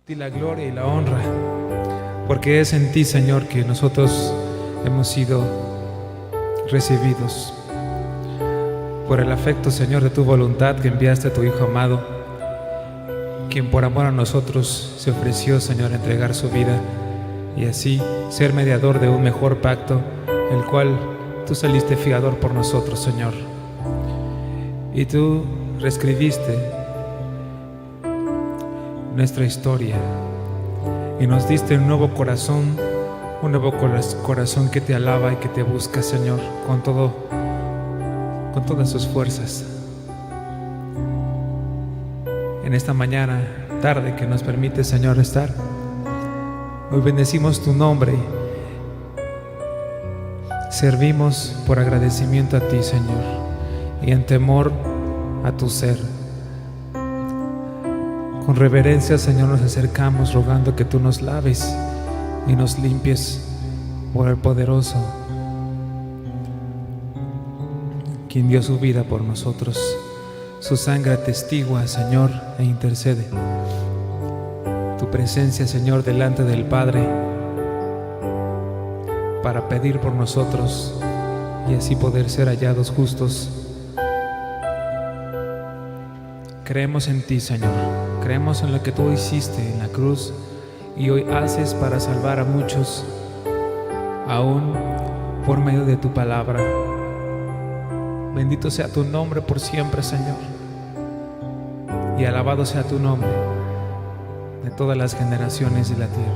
ti la gloria y la honra, porque es en ti, Señor, que nosotros hemos sido recibidos por el afecto, Señor, de tu voluntad, que enviaste a tu Hijo amado, quien por amor a nosotros se ofreció, Señor, a entregar su vida y así ser mediador de un mejor pacto, el cual tú saliste fiador por nosotros, Señor. Y tú reescribiste nuestra historia y nos diste un nuevo corazón que te alaba y que te busca, Señor, con todas sus fuerzas. En esta mañana, tarde que nos permite, Señor, estar, hoy bendecimos tu nombre, servimos por agradecimiento a ti, Señor, y en temor a tu ser. Con reverencia, Señor, nos acercamos rogando que tú nos laves y nos limpies por el poderoso, quien dio su vida por nosotros. Su sangre atestigua, Señor, e intercede. Tu presencia, Señor, delante del Padre, para pedir por nosotros y así poder ser hallados justos. Creemos en ti, Señor. Creemos en lo que tú hiciste en la cruz y hoy haces para salvar a muchos, aún por medio de tu palabra. Bendito sea tu nombre por siempre, Señor, y alabado sea tu nombre de todas las generaciones de la tierra.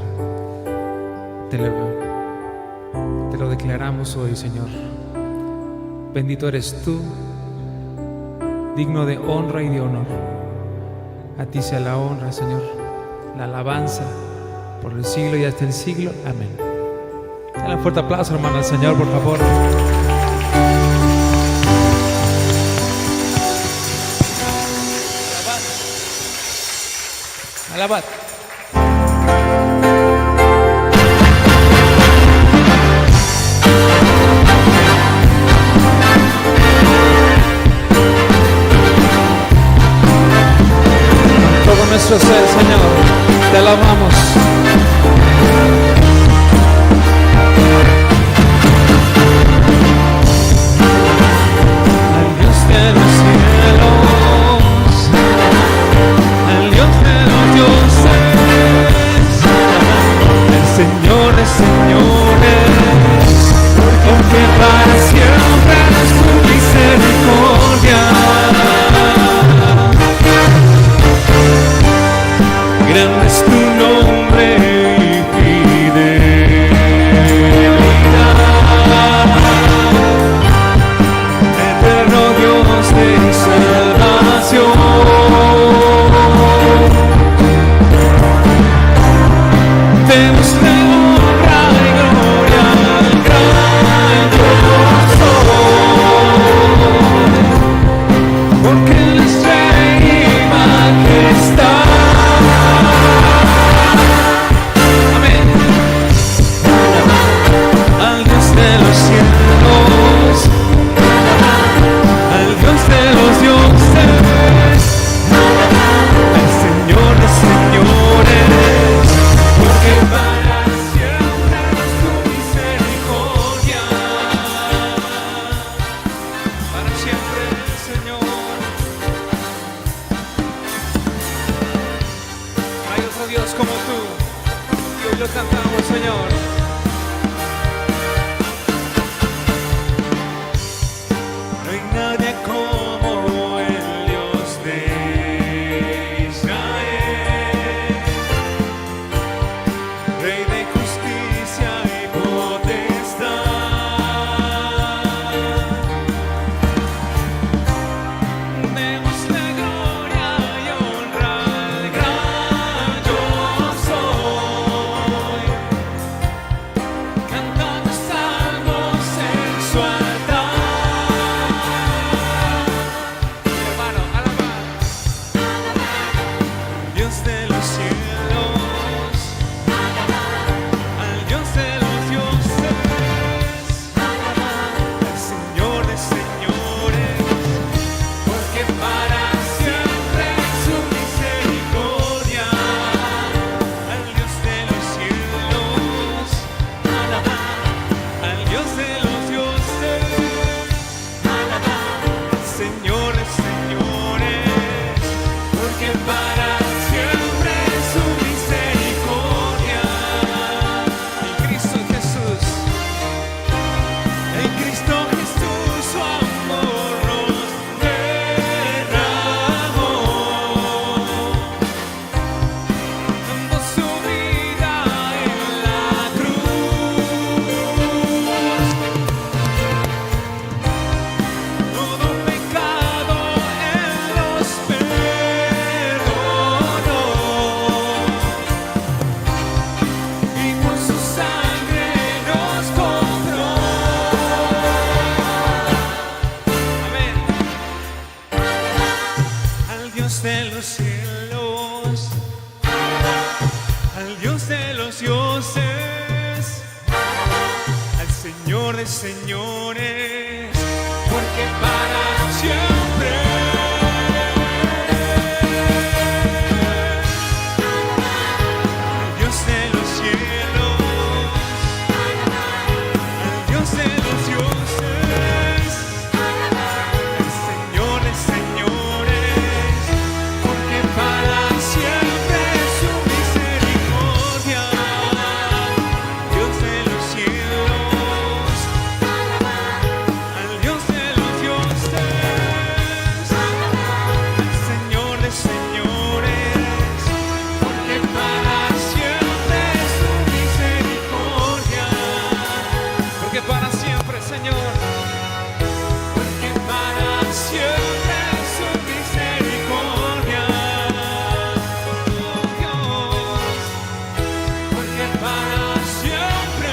Te lo declaramos hoy, Señor. Bendito eres tú, digno de honra y de honor. A ti sea la honra, Señor, la alabanza por el siglo y hasta el siglo. Amén. Dale un fuerte aplauso, hermano, al Señor, por favor. Alabad. Todo nuestro ser, Señor, te alabamos. Al Dios de los cielos, al Dios de los dioses, el Señor de señores, porque para siempre es tu misericordia. Grande es tu nombre y fidelidad, eterno Dios de salvación. Demos la honra y gloria al gran yo soy, porque Él es rey y majestad. Dios como tú, y hoy lo cantamos, Señor. No hay nadie como el Dios de Israel, Rey de justicia y potestad. Démosle gloria y honra al gran yo soy, cantando salmos en su altar. siempre su misericordia, oh Dios, porque para siempre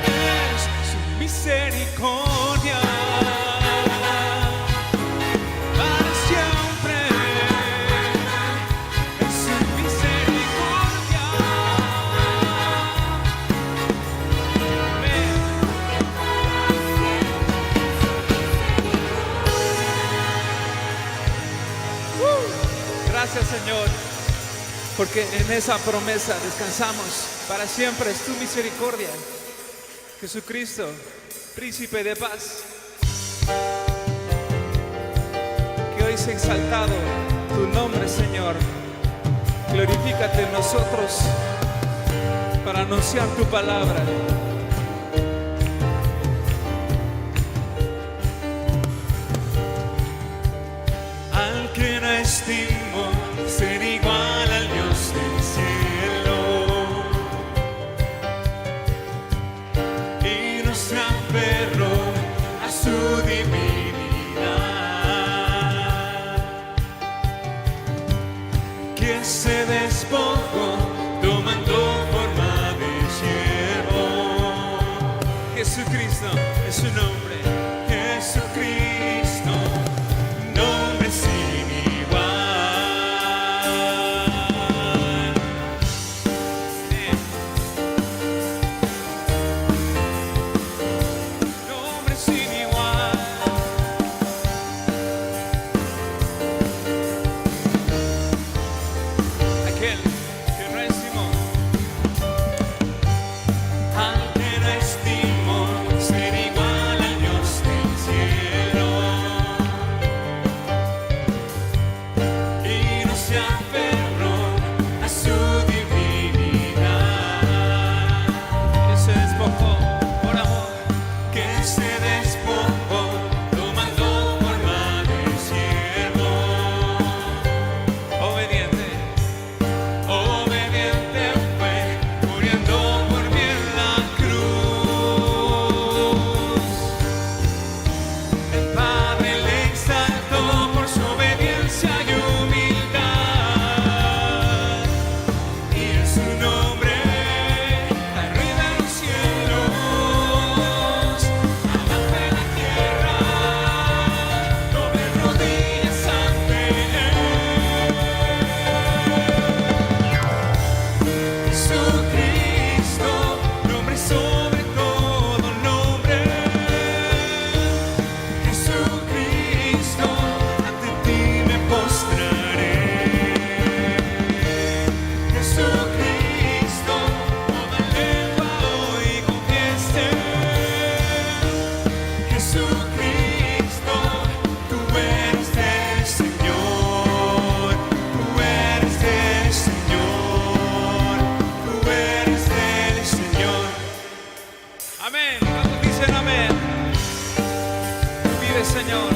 es su misericordia. Para siempre es su misericordia. Amén. Gracias, Señor, porque en esa promesa descansamos. Para siempre es tu misericordia. Jesucristo, príncipe de paz, que hoy sea exaltado tu nombre, Señor. Glorifícate en nosotros para anunciar tu palabra. Al que no estimo ser igual al Dios del cielo, y no se aferró a su divinidad, que se despojó tomando forma de siervo. Jesucristo es su nombre, Jesucristo, nombre sin igual. Nombre sin igual. Aquel que no estimó, al que no estimó ser igual al Dios del cielo, y no se aferró a su divinidad, que se despojó por amor, que se despojó tomando forma de siervo, obediente, obediente fue, muriendo por mí en la cruz. El Padre le exaltó por su obediencia y humildad, y en su nombre arriba en los cielos, abajo en la tierra, doble rodillas ante él. Jesucristo, nombre sobre todo nombre. Jesucristo, ante ti me postraré. Jesucristo, toda lengua hoy confiese. Jesucristo, tú eres del Señor, tú eres del Señor, tú eres del Señor. Amén. ¿Cuántos dicen amén? Tú vives, Señor.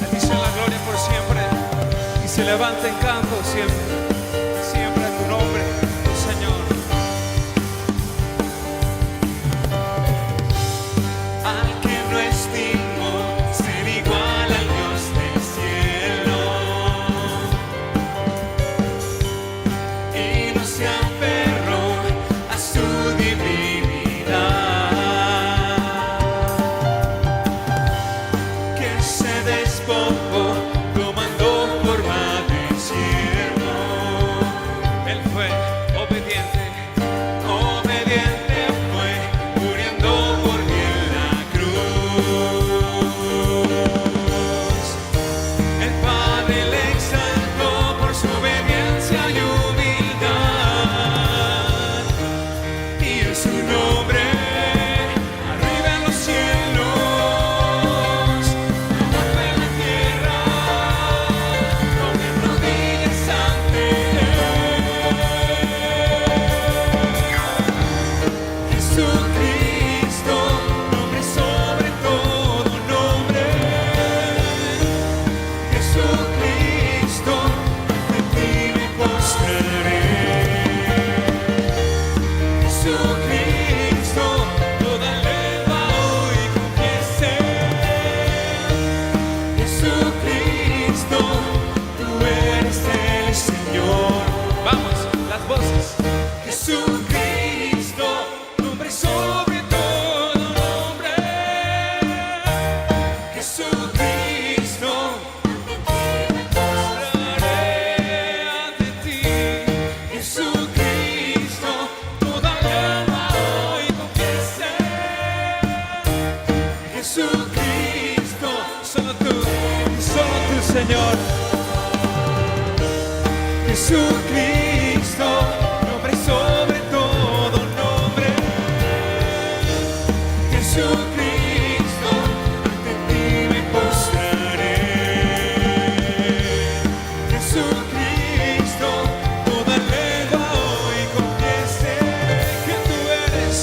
Bendice la gloria por siempre y se levanta en canto siempre, siempre a tu nombre, oh Señor. Al que no estimo ser igual al Dios del cielo, y no se aferró a su divinidad, que se despojó tomando forma de siervo. Él fue obediente, obediente fue, muriendo por mí en la cruz. El Padre le exaltó por su obediencia y humildad, y en su nombre arriba en los cielos, abajo en la tierra, doble rodillas ante él. Jesucristo, nombre sobre todo nombre. Jesucristo, ante ti me postraré. Jesucristo, toda lengua Señor. Jesucristo, nombre sobre todo nombre. Jesucristo, ante ti me postraré. Jesucristo, toda lengua hoy confiese que tú eres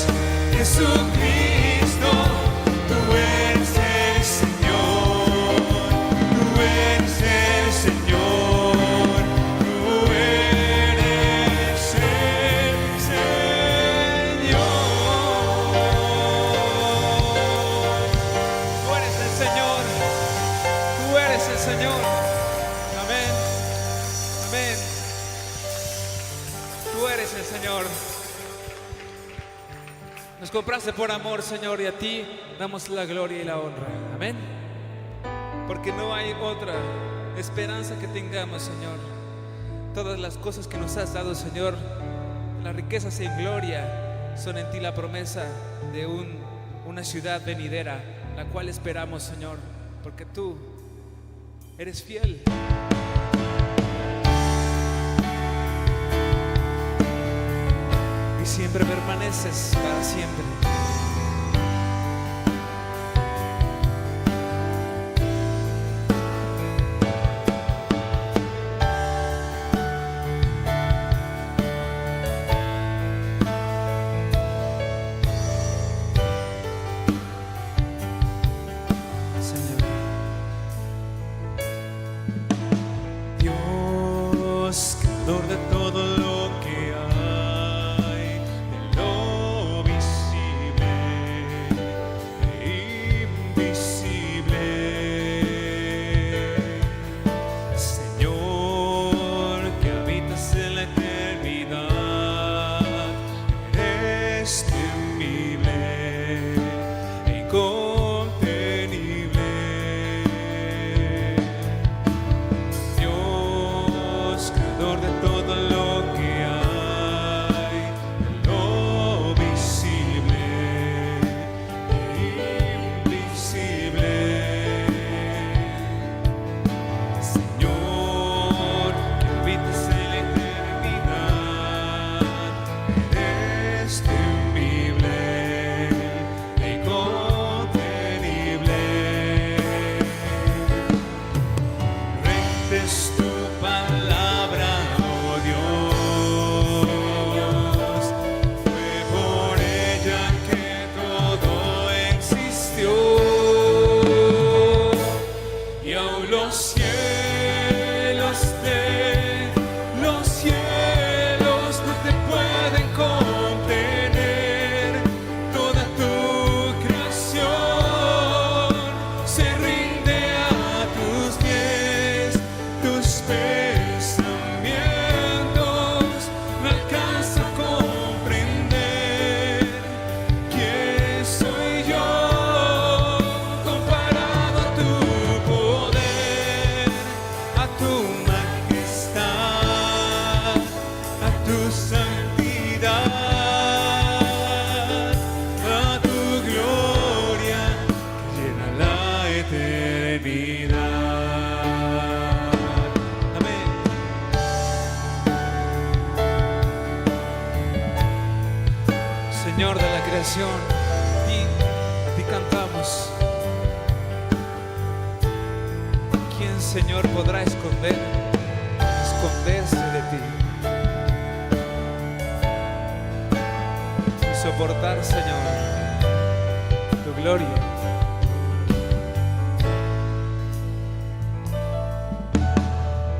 Jesucristo, tú eres el Señor, tú eres el Señor, tú eres el Señor. Tú eres el Señor, tú eres el Señor. Amén, amén. Tú eres el Señor. Nos compraste por amor, Señor, y a ti damos la gloria y la honra. Amén. Porque no hay otra esperanza que tengamos, Señor. Todas las cosas que nos has dado, Señor, las riquezas en gloria, son en ti la promesa de una ciudad venidera, la cual esperamos, Señor, porque tú eres fiel. Y siempre permaneces para siempre. Señor. Dios, creador de todo lo que hay, de lo visible e invisible. Señor, que habitas en la eternidad, eres temible e incontenible. Dios, creador de todo lo que hay, de lo visible e invisible. Señor, que habitas en la eternidad, eres temible e incontenible. Recta es tu palabra, oh Dios, fue por ella que todo existió, y aún los cielos no te pueden contener. Toda tu creación se rinde a tus pies. Tus pensamientos no alcanzan a comprender. ¿Quién soy yo comparado a tu poder, a tu majestad, a tu santidad, a tu gloria que llena la eternidad? Amén. Señor de la creación, a ti cantamos. ¿Quién, Señor, podrá esconderse de ti y soportar, Señor, tu gloria?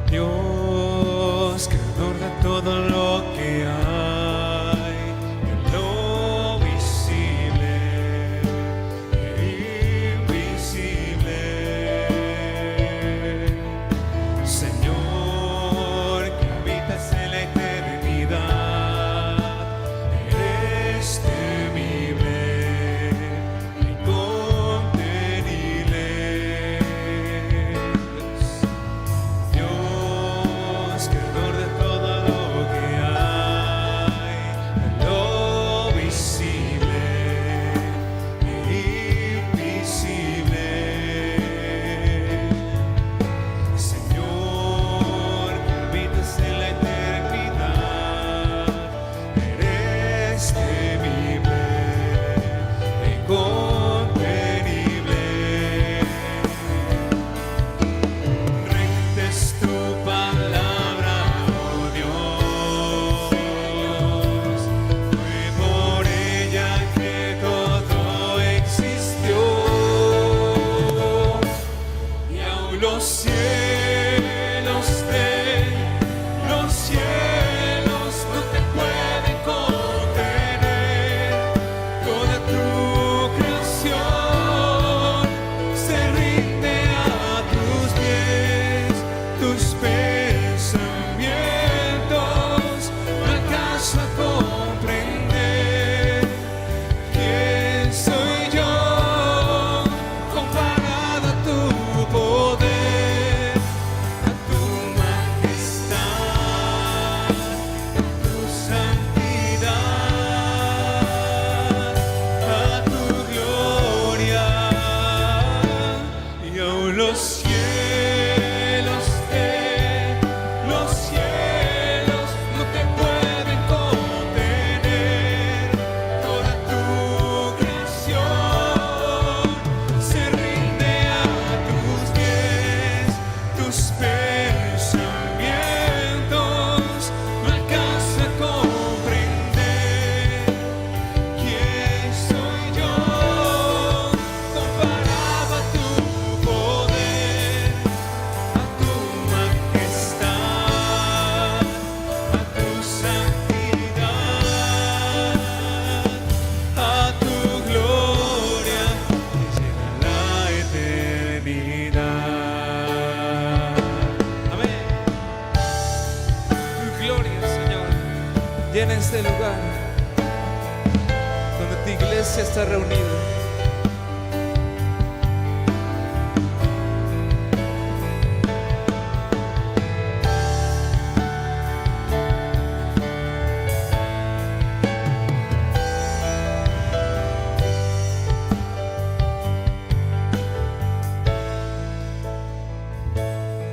Dios, creador de todo lo que hay, de lo visible e invisible. Señor, que habitas en la eternidad, eres temible e incontenible. Dios, iglesia está reunida.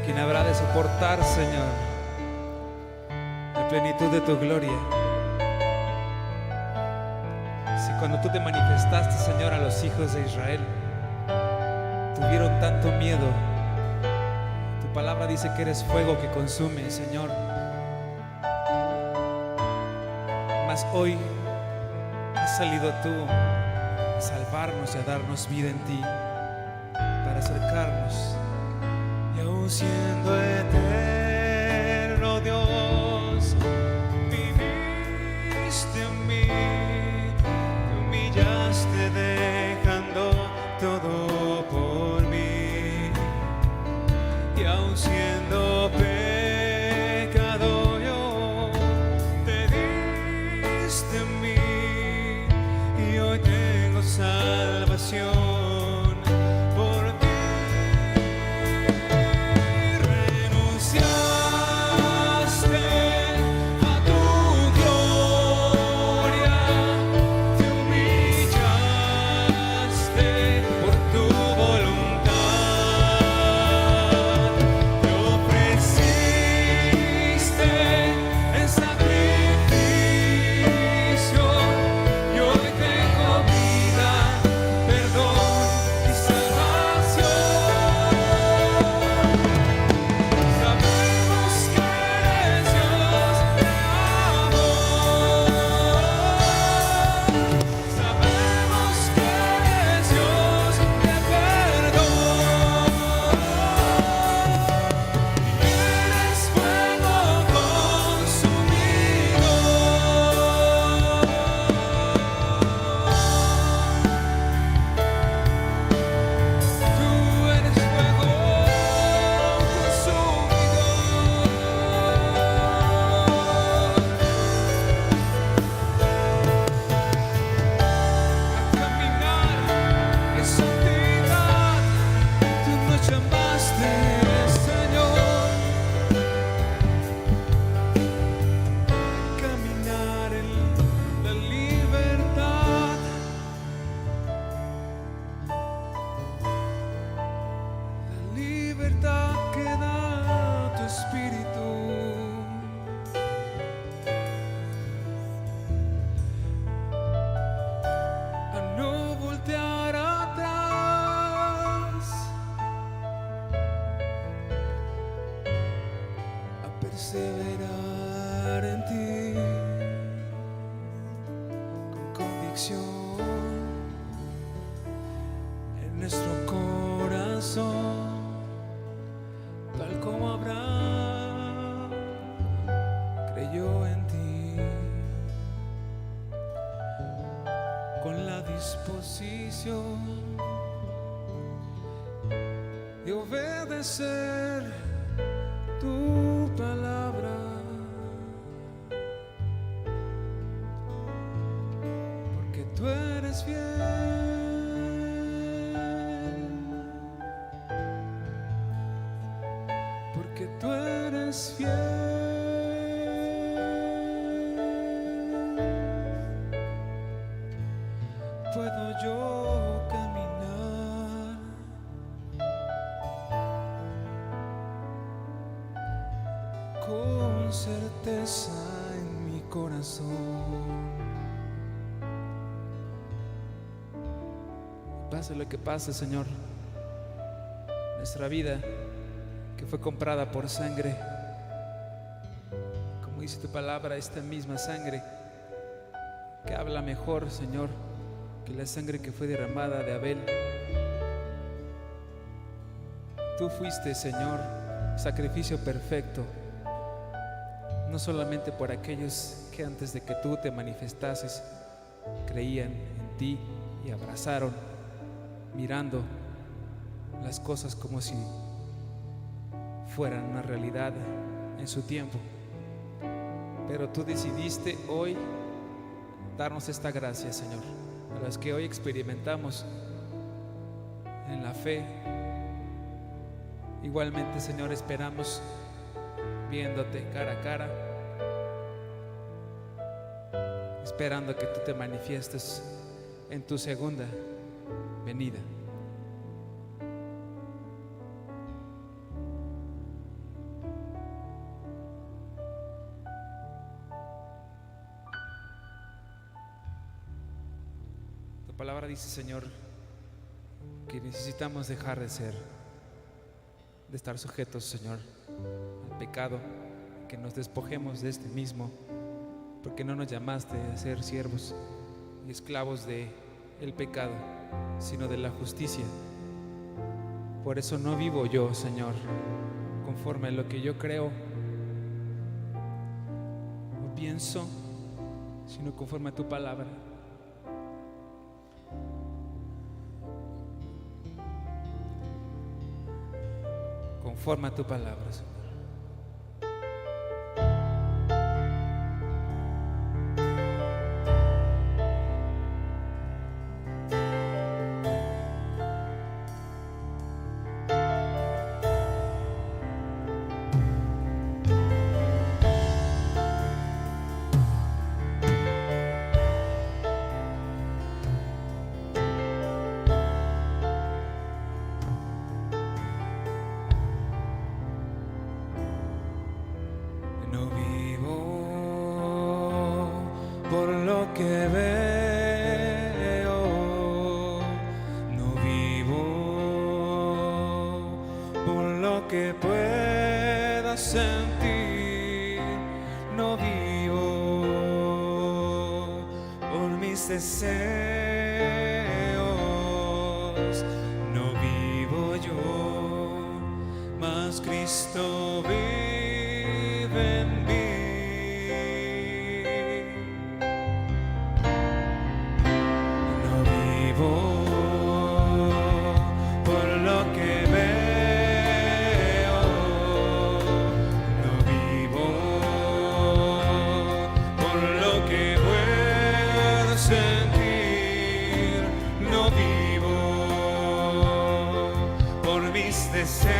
¿Quién habrá de soportar, Señor, la plenitud de tu gloria? Si cuando tú te manifestaste, Señor, a los hijos de Israel, tuvieron tanto miedo. Tu palabra dice que eres fuego que consume, Señor. Mas hoy has salido tú a salvarnos y a darnos vida en ti, para acercarnos. Y aún siendo eterno Dios, viniste en mí, te humillaste dejando todo por mí. Y aún siendo pecado yo, te diste en mí, y hoy tengo salvación. Perseverar en ti con convicción en nuestro corazón, tal como Abraham creyó en ti, con la disposición de obedecer tu palabra, porque tú eres fiel, porque tú eres fiel. Puedo yo caminar con certeza en mi corazón. Pase lo que pase, Señor, nuestra vida que fue comprada por sangre, como dice tu palabra, esta misma sangre que habla mejor, Señor, que la sangre que fue derramada de Abel. Tú fuiste, Señor, sacrificio perfecto, no solamente por aquellos que antes de que tú te manifestases creían en ti y abrazaron, mirando las cosas como si fueran una realidad en su tiempo, pero tú decidiste hoy darnos esta gracia, Señor, a las que hoy experimentamos en la fe. Igualmente, Señor, esperamos viéndote cara a cara, esperando que tú te manifiestes en tu segunda venida. Tu palabra dice, Señor, que necesitamos dejar de estar sujetos, Señor, al pecado, que nos despojemos de este mismo, porque no nos llamaste a ser siervos y esclavos de el pecado, sino de la justicia. Por eso no vivo yo, Señor, conforme a lo que yo creo o pienso, sino conforme a tu palabra. Conforme a tu palabra, Señor. No vivo por lo que veo, no vivo por lo que pueda sentir, no vivo por mis deseos, no vivo yo, mas Cristo vive en mí. No vivo por lo que veo, no vivo por lo que puedo sentir, no vivo por mis deseos,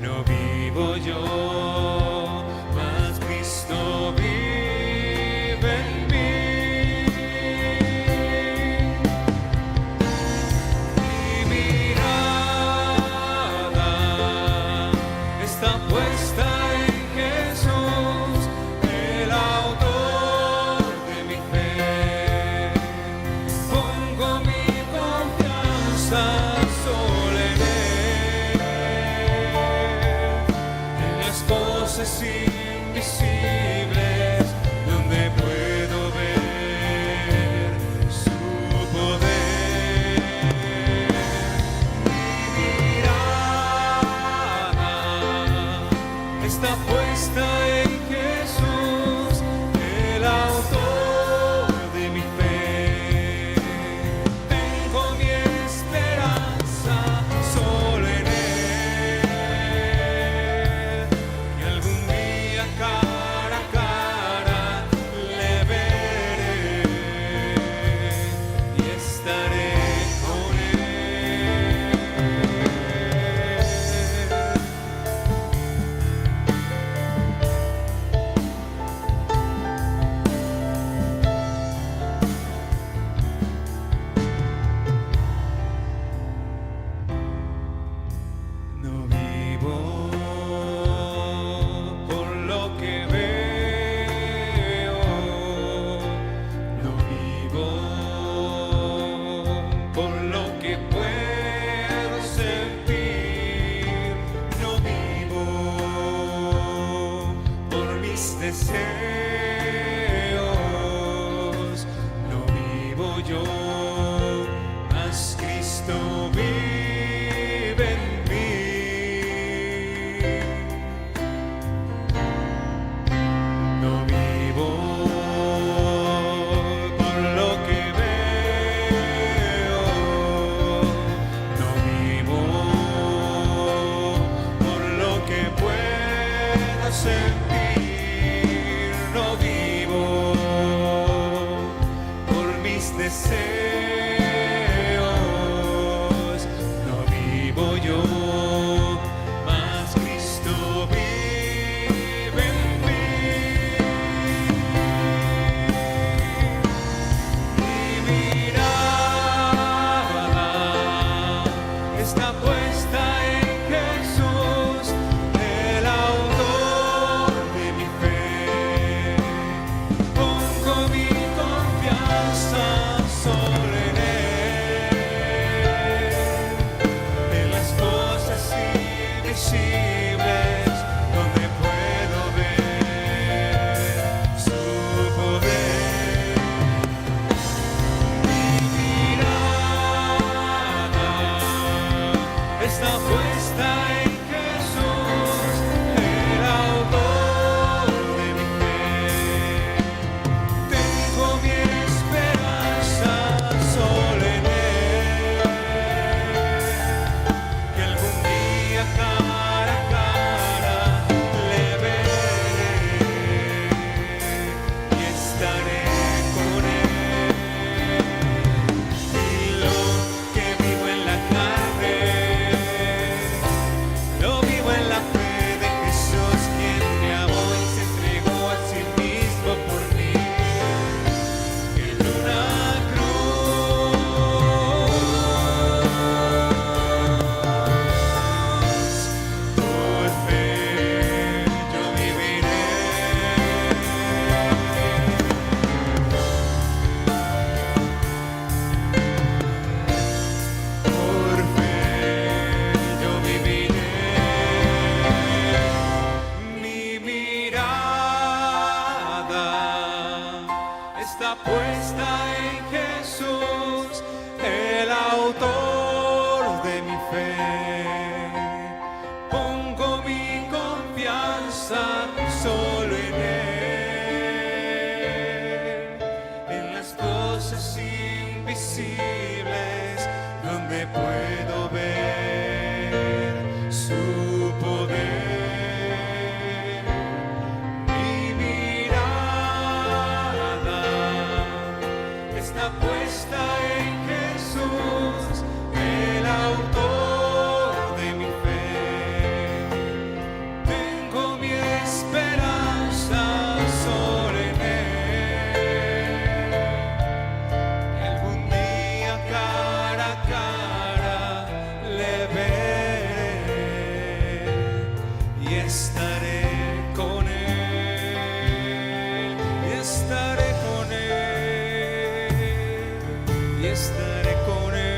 no vivo yo, mas Cristo vive en mí. Mi mirada está puesta en Jesús, el autor de mi fe. Pongo mi confianza solo en Él, en las cosas invisibles, donde puedo ver su poder. Mi mirada está puesta en Jesús, el autor de mi fe. Tengo mi esperanza solo en Él, que algún día cara a cara le veré y estaré con Él. No vivo por lo que veo, no vivo por lo que puedo sentir, no vivo por mis deseos, no vivo yo, mas Cristo vive en mí. No vivo por lo que veo, no vivo por lo que pueda sentir, no vivo deseos. No vivo yo, mas Cristo vive en mí. Mi mirada está puesta en Jesús, el autor de mi fe. Pongo mi confianza solo en Él, en las cosas invisibles donde puedo ver su poder. Mi mirada está puesta en Jesús, el autor de mi fe. Tengo mi esperanza solo en Él, que algún día cara a cara le veré y estaré con Él. Y lo que vivo en la carne, lo vivo en la fe de Jesús, quien me amó y se entregó a sí mismo por mí en una cruz. Por fe yo viviré. Por fe yo viviré. Mi mirada está puesta en Jesús, el autor de mi fe. Pongo mi confianza solo en Él, en las cosas invisibles donde puedo ver su poder. Mi mirada está puesta en Jesús, el autor de mi fe. Tengo mi esperanza solo en Él, que algún día cara a cara le veré y estaré con Él, y estaré con Él, y estaré con Él.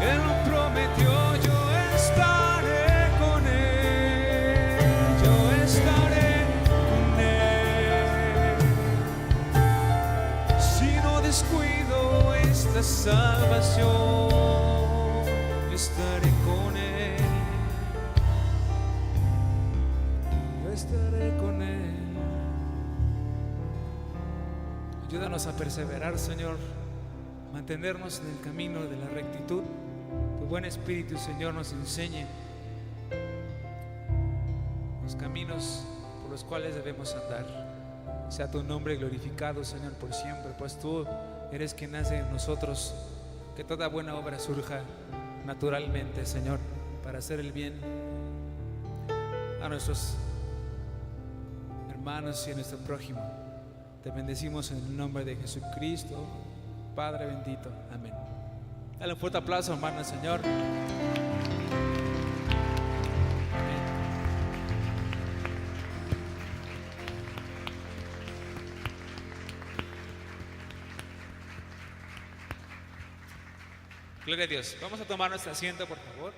Él lo prometió, yo estaré con Él, yo estaré con Él. Si no descuido esta salvación, yo estaré con Él, yo estaré con Él. Ayúdanos a perseverar, Señor, mantenernos en el camino de la rectitud. Tu buen Espíritu, Señor, nos enseñe los caminos por los cuales debemos andar. Sea tu nombre glorificado, Señor, por siempre, pues tú eres quien hace en nosotros que toda buena obra surja naturalmente, Señor, para hacer el bien a nuestros hermanos y a nuestro prójimo. Te bendecimos en el nombre de Jesucristo, Padre bendito. Amén. Dale un fuerte aplauso, hermano, al Señor. Amén. Gloria a Dios. Vamos a tomar nuestro asiento, por favor.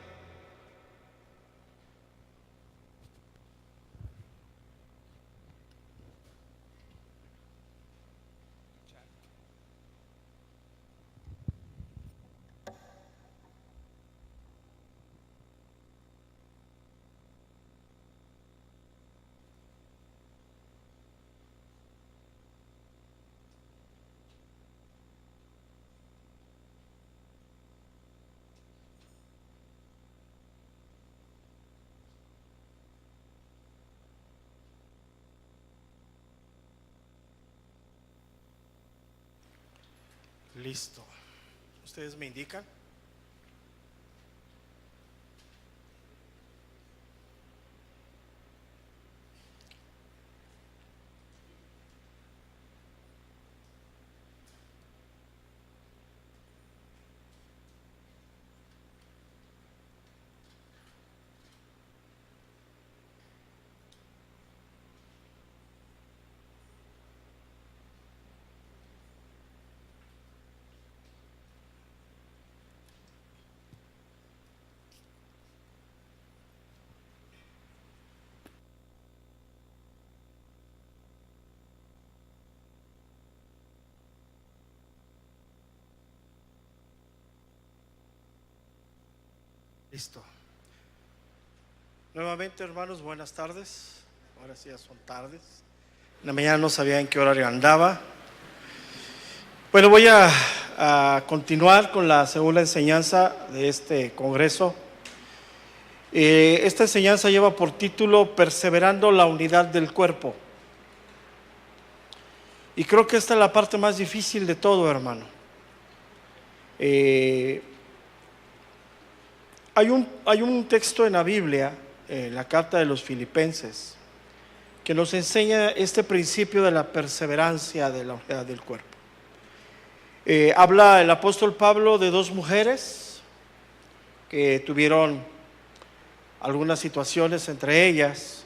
Listo. ¿Ustedes me indican? Listo. Nuevamente, hermanos, buenas tardes. Ahora sí ya son tardes. En la mañana no sabía en qué horario andaba. Bueno, voy a continuar con la segunda enseñanza de este congreso. Esta enseñanza lleva por título Perseverando la unidad del cuerpo. Y creo que esta es la parte más difícil de todo, hermano. Hay un texto en la Biblia, en la carta de los Filipenses, que nos enseña este principio de la perseverancia de la unidad del cuerpo. Habla el apóstol Pablo de dos mujeres que tuvieron algunas situaciones entre ellas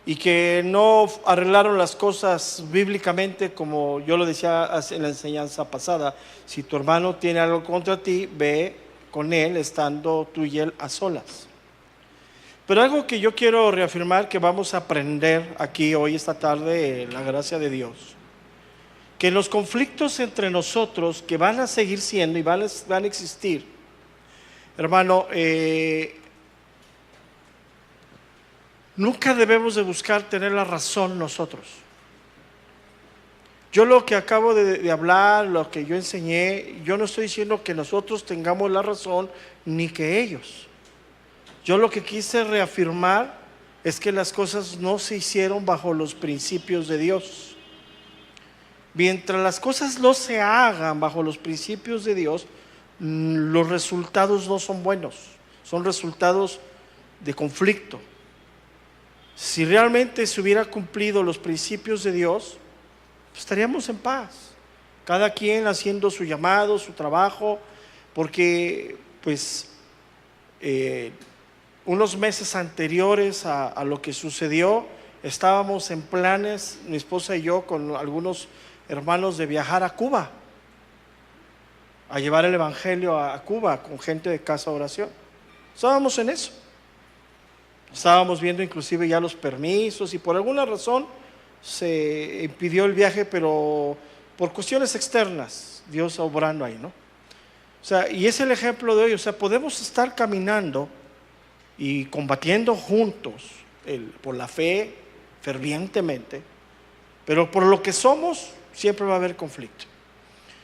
y que no arreglaron las cosas bíblicamente, como yo lo decía en la enseñanza pasada. Si tu hermano tiene algo contra ti, ve con él estando tú y él a solas. Pero algo que yo quiero reafirmar, que vamos a aprender aquí hoy, esta tarde, la gracia de Dios, que los conflictos entre nosotros, que van a seguir siendo y van a existir, hermano, nunca debemos de buscar tener la razón nosotros. Yo lo que acabo de hablar, lo que yo enseñé, yo no estoy diciendo que nosotros tengamos la razón ni que ellos. Yo lo que quise reafirmar es que las cosas no se hicieron bajo los principios de Dios. Mientras las cosas no se hagan bajo los principios de Dios, los resultados no son buenos, son resultados de conflicto. Si realmente se hubiera cumplido los principios de Dios, estaríamos en paz, cada quien haciendo su llamado, su trabajo, porque pues unos meses anteriores a lo que sucedió, estábamos en planes, mi esposa y yo, con algunos hermanos, de viajar a Cuba, a llevar el evangelio a Cuba con gente de Casa Oración. Estábamos en eso, estábamos viendo inclusive ya los permisos, y por alguna razón se impidió el viaje, pero por cuestiones externas, Dios obrando ahí, ¿no? O sea, y es el ejemplo de hoy. O sea, podemos estar caminando y combatiendo juntos por la fe fervientemente, pero por lo que somos siempre va a haber conflicto.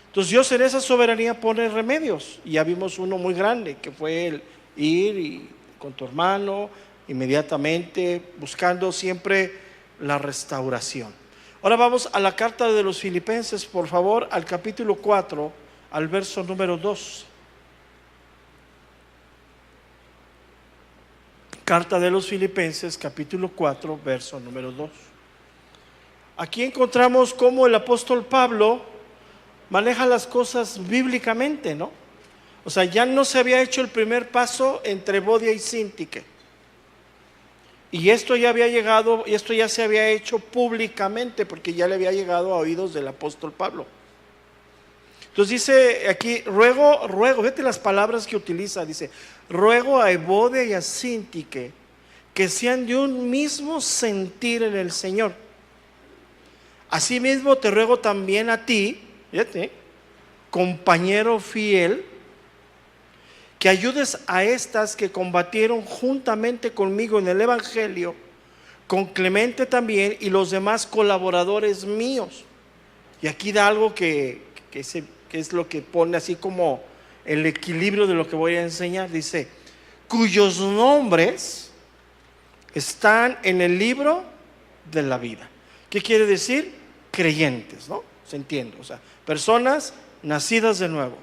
Entonces Dios en esa soberanía pone remedios, y ya vimos uno muy grande, que fue el ir con tu hermano inmediatamente, buscando siempre la restauración. Ahora vamos a la carta de los Filipenses, por favor, al capítulo 4, al verso número 2. Carta de los Filipenses, capítulo 4, verso número 2. Aquí encontramos cómo el apóstol Pablo maneja las cosas bíblicamente, ¿no? O sea, ya no se había hecho el primer paso entre Evodia y Síntique. Y esto ya había llegado, y esto ya se había hecho públicamente, porque ya le había llegado a oídos del apóstol Pablo. Entonces dice aquí, ruego, fíjate las palabras que utiliza, dice, ruego a Evodia y a Síntique que sean de un mismo sentir en el Señor. Asimismo te ruego también a ti, fíjate, compañero fiel, que ayudes a estas que combatieron juntamente conmigo en el evangelio, con Clemente también y los demás colaboradores míos. Y aquí da algo que es lo que pone así como el equilibrio de lo que voy a enseñar. Dice, cuyos nombres están en el libro de la vida. ¿Qué quiere decir? Creyentes, ¿no? Se entiende, o sea, personas nacidas de nuevo.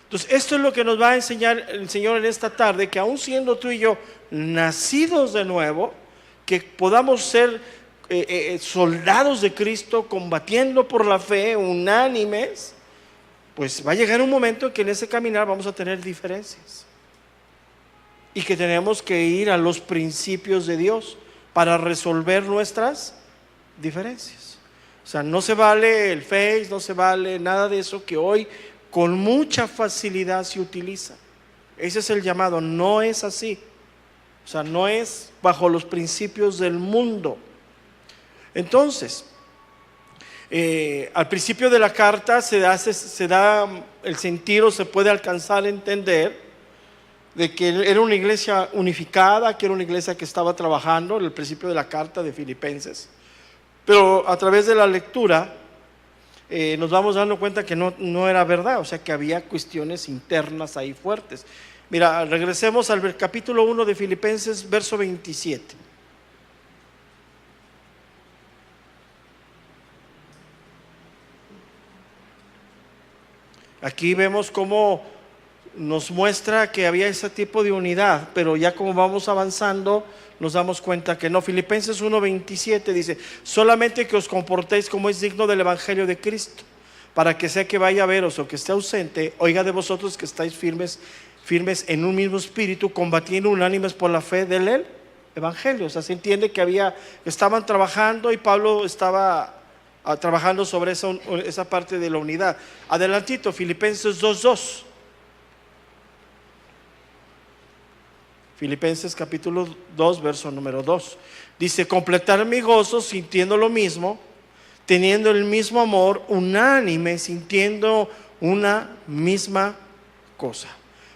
Entonces, esto es lo que nos va a enseñar el Señor en esta tarde, que aún siendo tú y yo nacidos de nuevo, que podamos ser soldados de Cristo, combatiendo por la fe, unánimes, pues va a llegar un momento en que en ese caminar vamos a tener diferencias. Y que tenemos que ir a los principios de Dios para resolver nuestras diferencias. O sea, no se vale el Face, no se vale nada de eso que hoy con mucha facilidad se utiliza. Ese es el llamado, no es así. O sea, no es bajo los principios del mundo. Entonces, al principio de la carta se da el sentido, se puede alcanzar a entender de que era una iglesia unificada, que era una iglesia que estaba trabajando en el principio de la carta de Filipenses. Pero a través de la lectura nos vamos dando cuenta que no era verdad, o sea que había cuestiones internas ahí fuertes. Mira, regresemos al capítulo 1 de Filipenses, verso 27. Aquí vemos cómo nos muestra que había ese tipo de unidad, pero ya como vamos avanzando nos damos cuenta que no. Filipenses 1:27 dice: solamente que os comportéis como es digno del evangelio de Cristo, para que sea que vaya a veros o que esté ausente, oiga de vosotros que estáis firmes en un mismo espíritu, combatiendo unánimes por la fe del evangelio. O sea, se entiende que estaban trabajando y Pablo estaba trabajando sobre esa parte de la unidad. Adelantito, Filipenses 2:2. Filipenses capítulo 2, verso número 2. Dice: completar mi gozo sintiendo lo mismo, teniendo el mismo amor, unánime, sintiendo una misma cosa.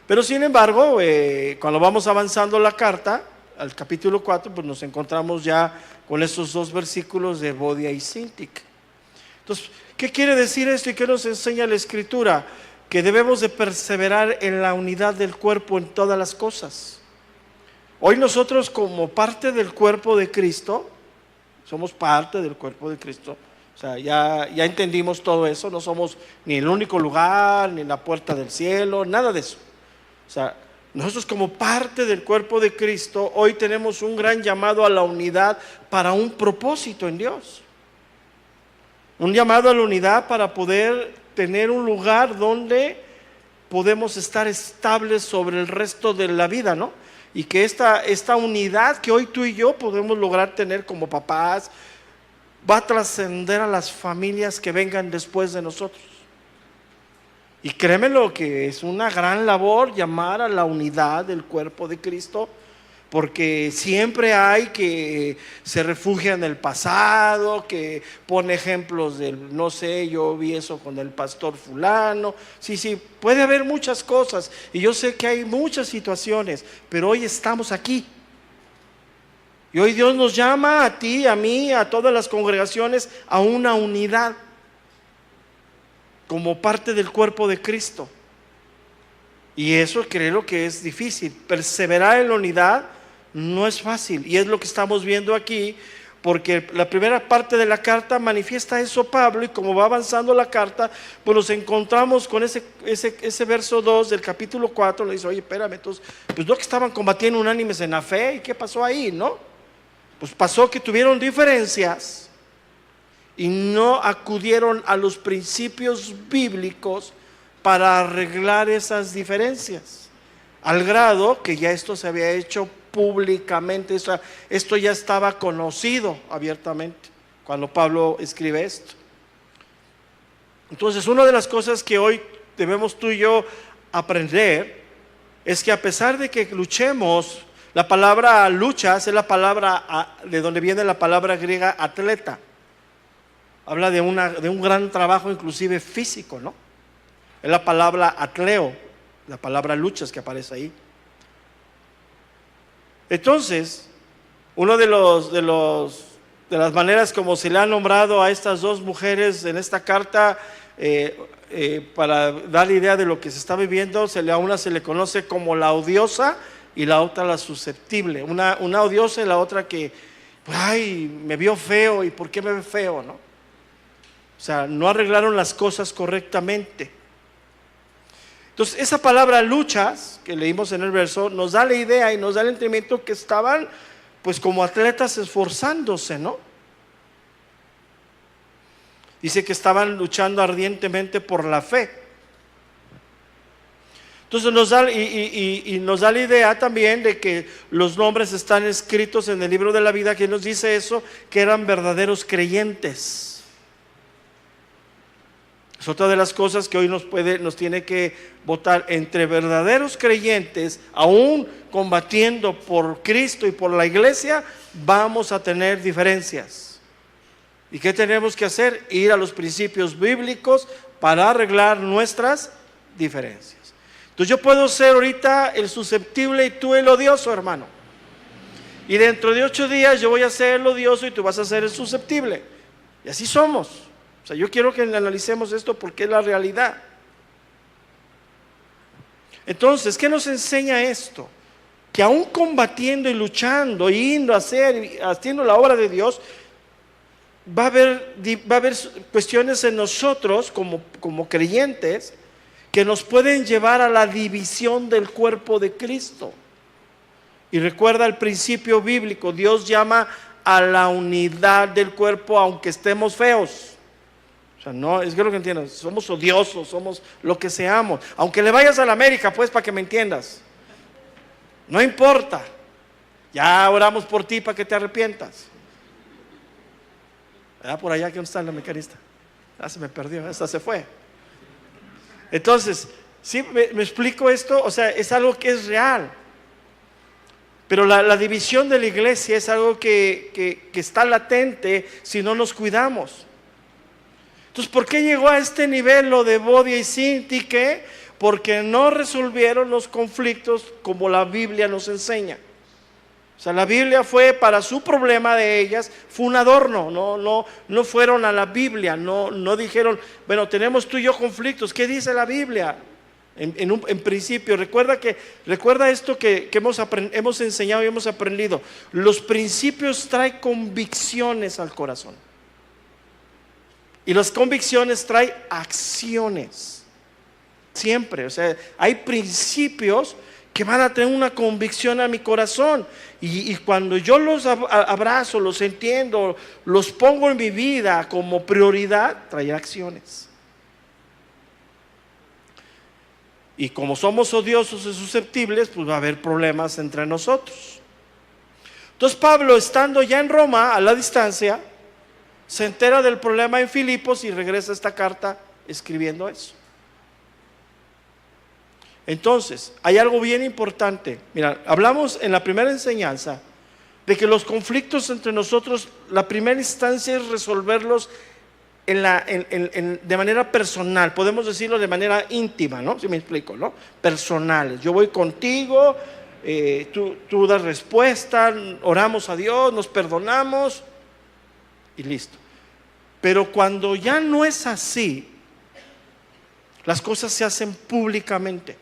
Pero sin embargo, cuando vamos avanzando la carta, al capítulo 4, pues nos encontramos ya con esos dos versículos de Bodia y Sintic. Entonces, ¿qué quiere decir esto y qué nos enseña la Escritura? Que debemos de perseverar en la unidad del cuerpo en todas las cosas. Hoy nosotros, como parte del cuerpo de Cristo, somos parte del cuerpo de Cristo. O sea, ya entendimos todo eso. No somos ni el único lugar, ni la puerta del cielo, nada de eso. O sea, nosotros como parte del cuerpo de Cristo, hoy tenemos un gran llamado a la unidad para un propósito en Dios. Un llamado a la unidad para poder tener un lugar donde podemos estar estables sobre el resto de la vida, ¿no? Y que esta unidad que hoy tú y yo podemos lograr tener como papás va a trascender a las familias que vengan después de nosotros. Y créemelo que es una gran labor llamar a la unidad del cuerpo de Cristo, porque siempre hay que se refugia en el pasado, que pone ejemplos del, no sé, yo vi eso con el pastor fulano. Sí, puede haber muchas cosas y yo sé que hay muchas situaciones, pero hoy estamos aquí. Y hoy Dios nos llama a ti, a mí, a todas las congregaciones a una unidad como parte del cuerpo de Cristo. Y eso creo que es difícil. Perseverar en la unidad no es fácil, y es lo que estamos viendo aquí, porque la primera parte de la carta manifiesta eso Pablo, y como va avanzando la carta, pues nos encontramos con ese verso 2 del capítulo 4. Le dice: oye, espérame, entonces, pues no, que estaban combatiendo unánimes en la fe, ¿y qué pasó ahí, no? Pues pasó que tuvieron diferencias y no acudieron a los principios bíblicos para arreglar esas diferencias, al grado que ya esto se había hecho públicamente. Esto ya estaba conocido abiertamente cuando Pablo escribe esto. Entonces, una de las cosas que hoy debemos tú y yo aprender es que a pesar de que luchemos, la palabra luchas es la palabra de donde viene la palabra griega atleta. Habla de un gran trabajo inclusive físico, ¿no? Es la palabra atleo, la palabra luchas que aparece ahí. Entonces, una de las maneras como se le ha nombrado a estas dos mujeres en esta carta, para dar idea de lo que se está viviendo, a una se le conoce como la odiosa y la otra la susceptible. Una odiosa y la otra que, ay, me vio feo, ¿y por qué me ve feo, no? O sea, no arreglaron las cosas correctamente. Entonces, esa palabra luchas, que leímos en el verso, nos da la idea y nos da el entendimiento que estaban pues como atletas esforzándose, ¿no? Dice que estaban luchando ardientemente por la fe. Entonces nos da, nos da la idea también de que los nombres están escritos en el libro de la vida, que nos dice eso, que eran verdaderos creyentes. Es otra de las cosas que hoy nos tiene que votar entre verdaderos creyentes, aún combatiendo por Cristo y por la iglesia, vamos a tener diferencias. ¿Y qué tenemos que hacer? Ir a los principios bíblicos para arreglar nuestras diferencias. Entonces yo puedo ser ahorita el susceptible y tú el odioso, hermano. Y dentro de 8 días yo voy a ser el odioso y tú vas a ser el susceptible. Y así somos. O sea, yo quiero que analicemos esto porque es la realidad. Entonces, ¿qué nos enseña esto? Que aún combatiendo y luchando, yendo a hacer, haciendo la obra de Dios, va a haber cuestiones en nosotros como creyentes que nos pueden llevar a la división del cuerpo de Cristo. Y recuerda el principio bíblico, Dios llama a la unidad del cuerpo aunque estemos feos. O sea, no, es que lo que entiendas, somos odiosos, somos lo que seamos. Aunque le vayas a la América, pues, para que me entiendas. No importa. Ya oramos por ti para que te arrepientas. Por allá, ¿dónde está la mecanista? Se me perdió, esta se fue. Entonces, ¿sí me explico esto? O sea, es algo que es real. Pero la división de la iglesia es algo que está latente si no nos cuidamos. Entonces, ¿por qué llegó a este nivel lo de Bodia y Sintique? Porque no resolvieron los conflictos como la Biblia nos enseña. O sea, la Biblia fue para su problema de ellas, fue un adorno, no fueron a la Biblia, no dijeron, bueno, tenemos tú y yo conflictos, ¿qué dice la Biblia? En principio, recuerda esto que hemos enseñado y hemos aprendido. Los principios traen convicciones al corazón. Y las convicciones traen acciones. Siempre, o sea, hay principios que van a tener una convicción a mi corazón. Y cuando yo los abrazo, los entiendo, los pongo en mi vida como prioridad, trae acciones. Y como somos odiosos y susceptibles, pues va a haber problemas entre nosotros. Entonces Pablo, estando ya en Roma, a la distancia, se entera del problema en Filipos y regresa esta carta escribiendo eso. Entonces, hay algo bien importante. Mira, hablamos en la primera enseñanza de que los conflictos entre nosotros, la primera instancia es resolverlos de manera personal, podemos decirlo de manera íntima, ¿no? Si me explico, ¿no? Personales. Yo voy contigo, tú das respuesta, oramos a Dios, nos perdonamos y listo. Pero cuando ya no es así, las cosas se hacen públicamente.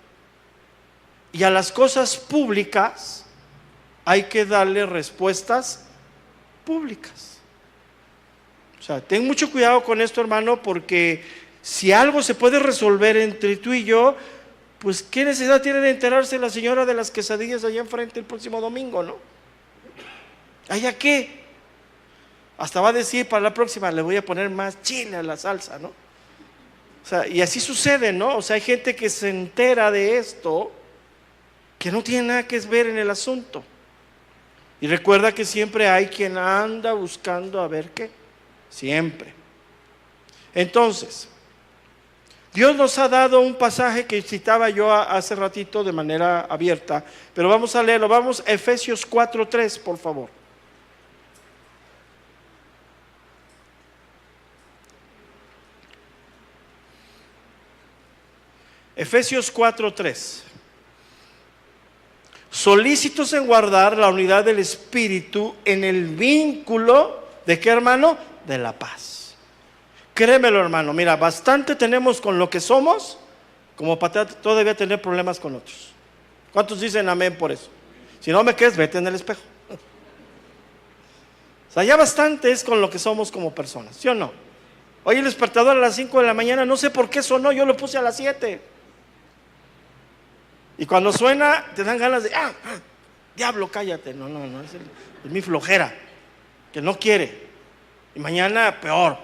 Y a las cosas públicas hay que darle respuestas públicas. O sea, ten mucho cuidado con esto, hermano, porque si algo se puede resolver entre tú y yo, pues ¿qué necesidad tiene de enterarse la señora de las quesadillas allá enfrente el próximo domingo, no? ¿Allá qué? Hasta va a decir para la próxima, le voy a poner más chile a la salsa, ¿no? O sea, y así sucede, ¿no? O sea, hay gente que se entera de esto que no tiene nada que ver en el asunto. Y recuerda que siempre hay quien anda buscando a ver qué. Siempre. Entonces, Dios nos ha dado un pasaje que citaba yo hace ratito de manera abierta, pero vamos a leerlo. Vamos a Efesios 4:3, por favor. Efesios 4:3. Solícitos en guardar la unidad del Espíritu en el vínculo ¿de qué, hermano? De la paz. Créemelo, hermano, mira, bastante tenemos con lo que somos como para todavía tener problemas con otros. ¿Cuántos dicen amén por eso? Si no me crees, vete en el espejo. O sea, ya bastante es con lo que somos como personas, ¿sí o no? Hoy el despertador a las 5 de la mañana, no sé por qué sonó, yo lo puse a las 7. Y cuando suena, te dan ganas de, diablo, cállate. No, es mi flojera, que no quiere. Y mañana peor.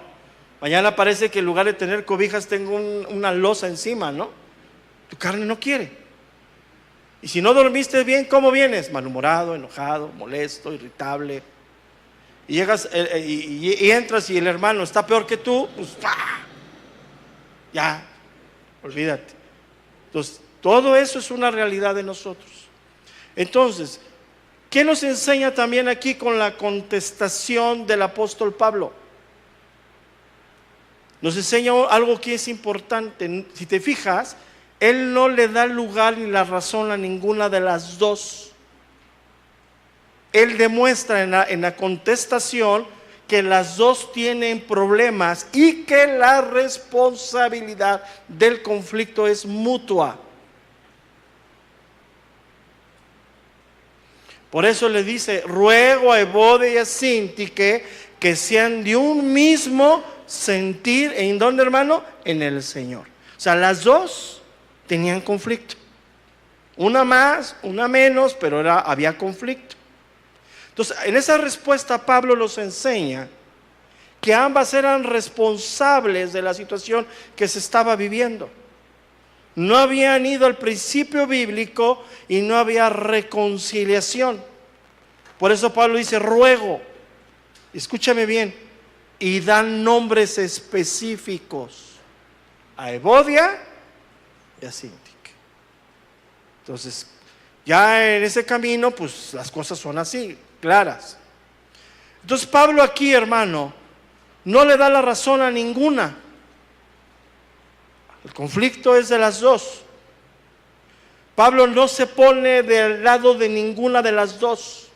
Mañana parece que en lugar de tener cobijas tengo una losa encima, ¿no? Tu carne no quiere. Y si no dormiste bien, ¿cómo vienes? Malhumorado, enojado, molesto, irritable. Y llegas y entras y el hermano está peor que tú, pues ya, olvídate. Entonces, todo eso es una realidad de nosotros. Entonces, ¿qué nos enseña también aquí con la contestación del apóstol Pablo? Nos enseña algo que es importante. Si te fijas, él no le da lugar ni la razón a ninguna de las dos. Él demuestra en la contestación que las dos tienen problemas y que la responsabilidad del conflicto es mutua. Por eso le dice, ruego a Evodia y a Síntique que sean de un mismo sentir. ¿En dónde, hermano? En el Señor. O sea, las dos tenían conflicto. Una más, una menos, pero había conflicto. Entonces, en esa respuesta Pablo los enseña que ambas eran responsables de la situación que se estaba viviendo. No habían ido al principio bíblico y no había reconciliación. Por eso Pablo dice, ruego, escúchame bien, y dan nombres específicos a Evodia y a Síntique. Entonces, ya en ese camino, pues las cosas son así, claras. Entonces Pablo aquí, hermano, no le da la razón a ninguna. El conflicto es de las dos. Pablo no se pone del lado de ninguna de las dos.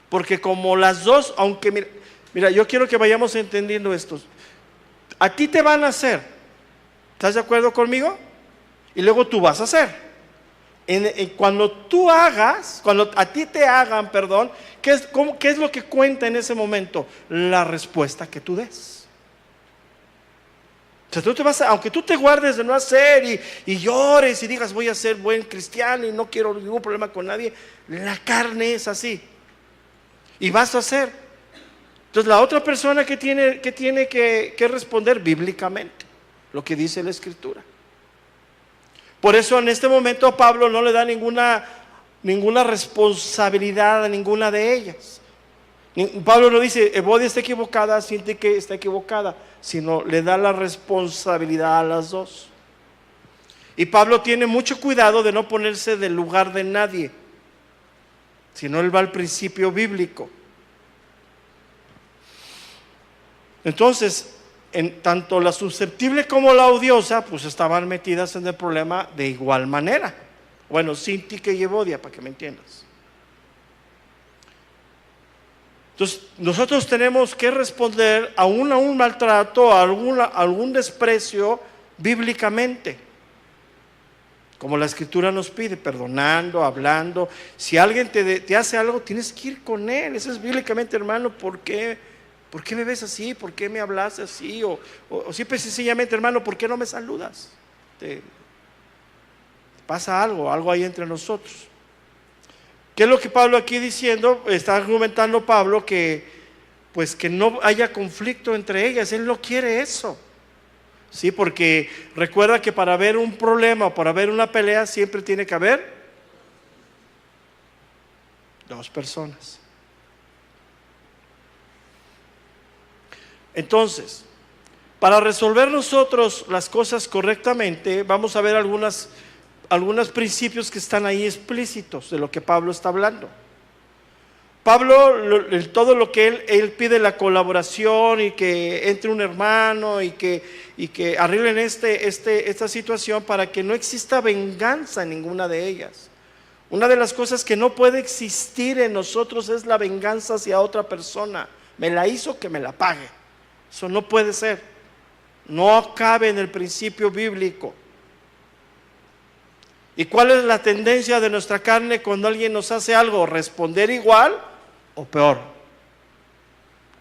Porque como las dos, aunque mira, yo quiero que vayamos entendiendo esto. A ti te van a hacer, ¿estás de acuerdo conmigo? Y luego tú vas a hacer. Cuando tú hagas, cuando a ti te hagan, perdón, ¿qué es lo que cuenta en ese momento? La respuesta que tú des. O sea, tú te vas aunque tú te guardes de no hacer y llores y digas voy a ser buen cristiano y no quiero ningún problema con nadie, la carne es así. Y vas a hacer. Entonces la otra persona que tiene que responder bíblicamente lo que dice la Escritura. Por eso en este momento a Pablo no le da ninguna responsabilidad a ninguna de ellas. Pablo no dice Evodia está equivocada, Síntique está equivocada, sino le da la responsabilidad a las dos. Y Pablo tiene mucho cuidado de no ponerse del lugar de nadie, sino él va al principio bíblico. Entonces, tanto la susceptible como la odiosa, pues estaban metidas en el problema de igual manera. Bueno, Síntique y Evodia, para que me entiendas. Entonces, nosotros tenemos que responder a un maltrato, a algún desprecio bíblicamente. Como la Escritura nos pide, perdonando, hablando. Si alguien te hace algo, tienes que ir con él. Eso es bíblicamente, hermano. ¿Por qué me ves así? ¿Por qué me hablas así? O simple y sencillamente, hermano, ¿por qué no me saludas? Te pasa algo hay entre nosotros. ¿Qué es lo que Pablo aquí diciendo? Está argumentando Pablo que no haya conflicto entre ellas. Él no quiere eso. Sí, porque recuerda que para haber un problema o para haber una pelea siempre tiene que haber dos personas. Entonces, para resolver nosotros las cosas correctamente, vamos a ver algunos principios que están ahí explícitos de lo que Pablo está hablando. Pablo, todo lo que él pide la colaboración y que entre un hermano y que arreglen esta situación para que no exista venganza en ninguna de ellas. Una de las cosas que no puede existir en nosotros es la venganza hacia otra persona. Me la hizo, que me la pague. Eso no puede ser. No cabe en el principio bíblico. ¿Y cuál es la tendencia de nuestra carne cuando alguien nos hace algo? ¿Responder igual o peor?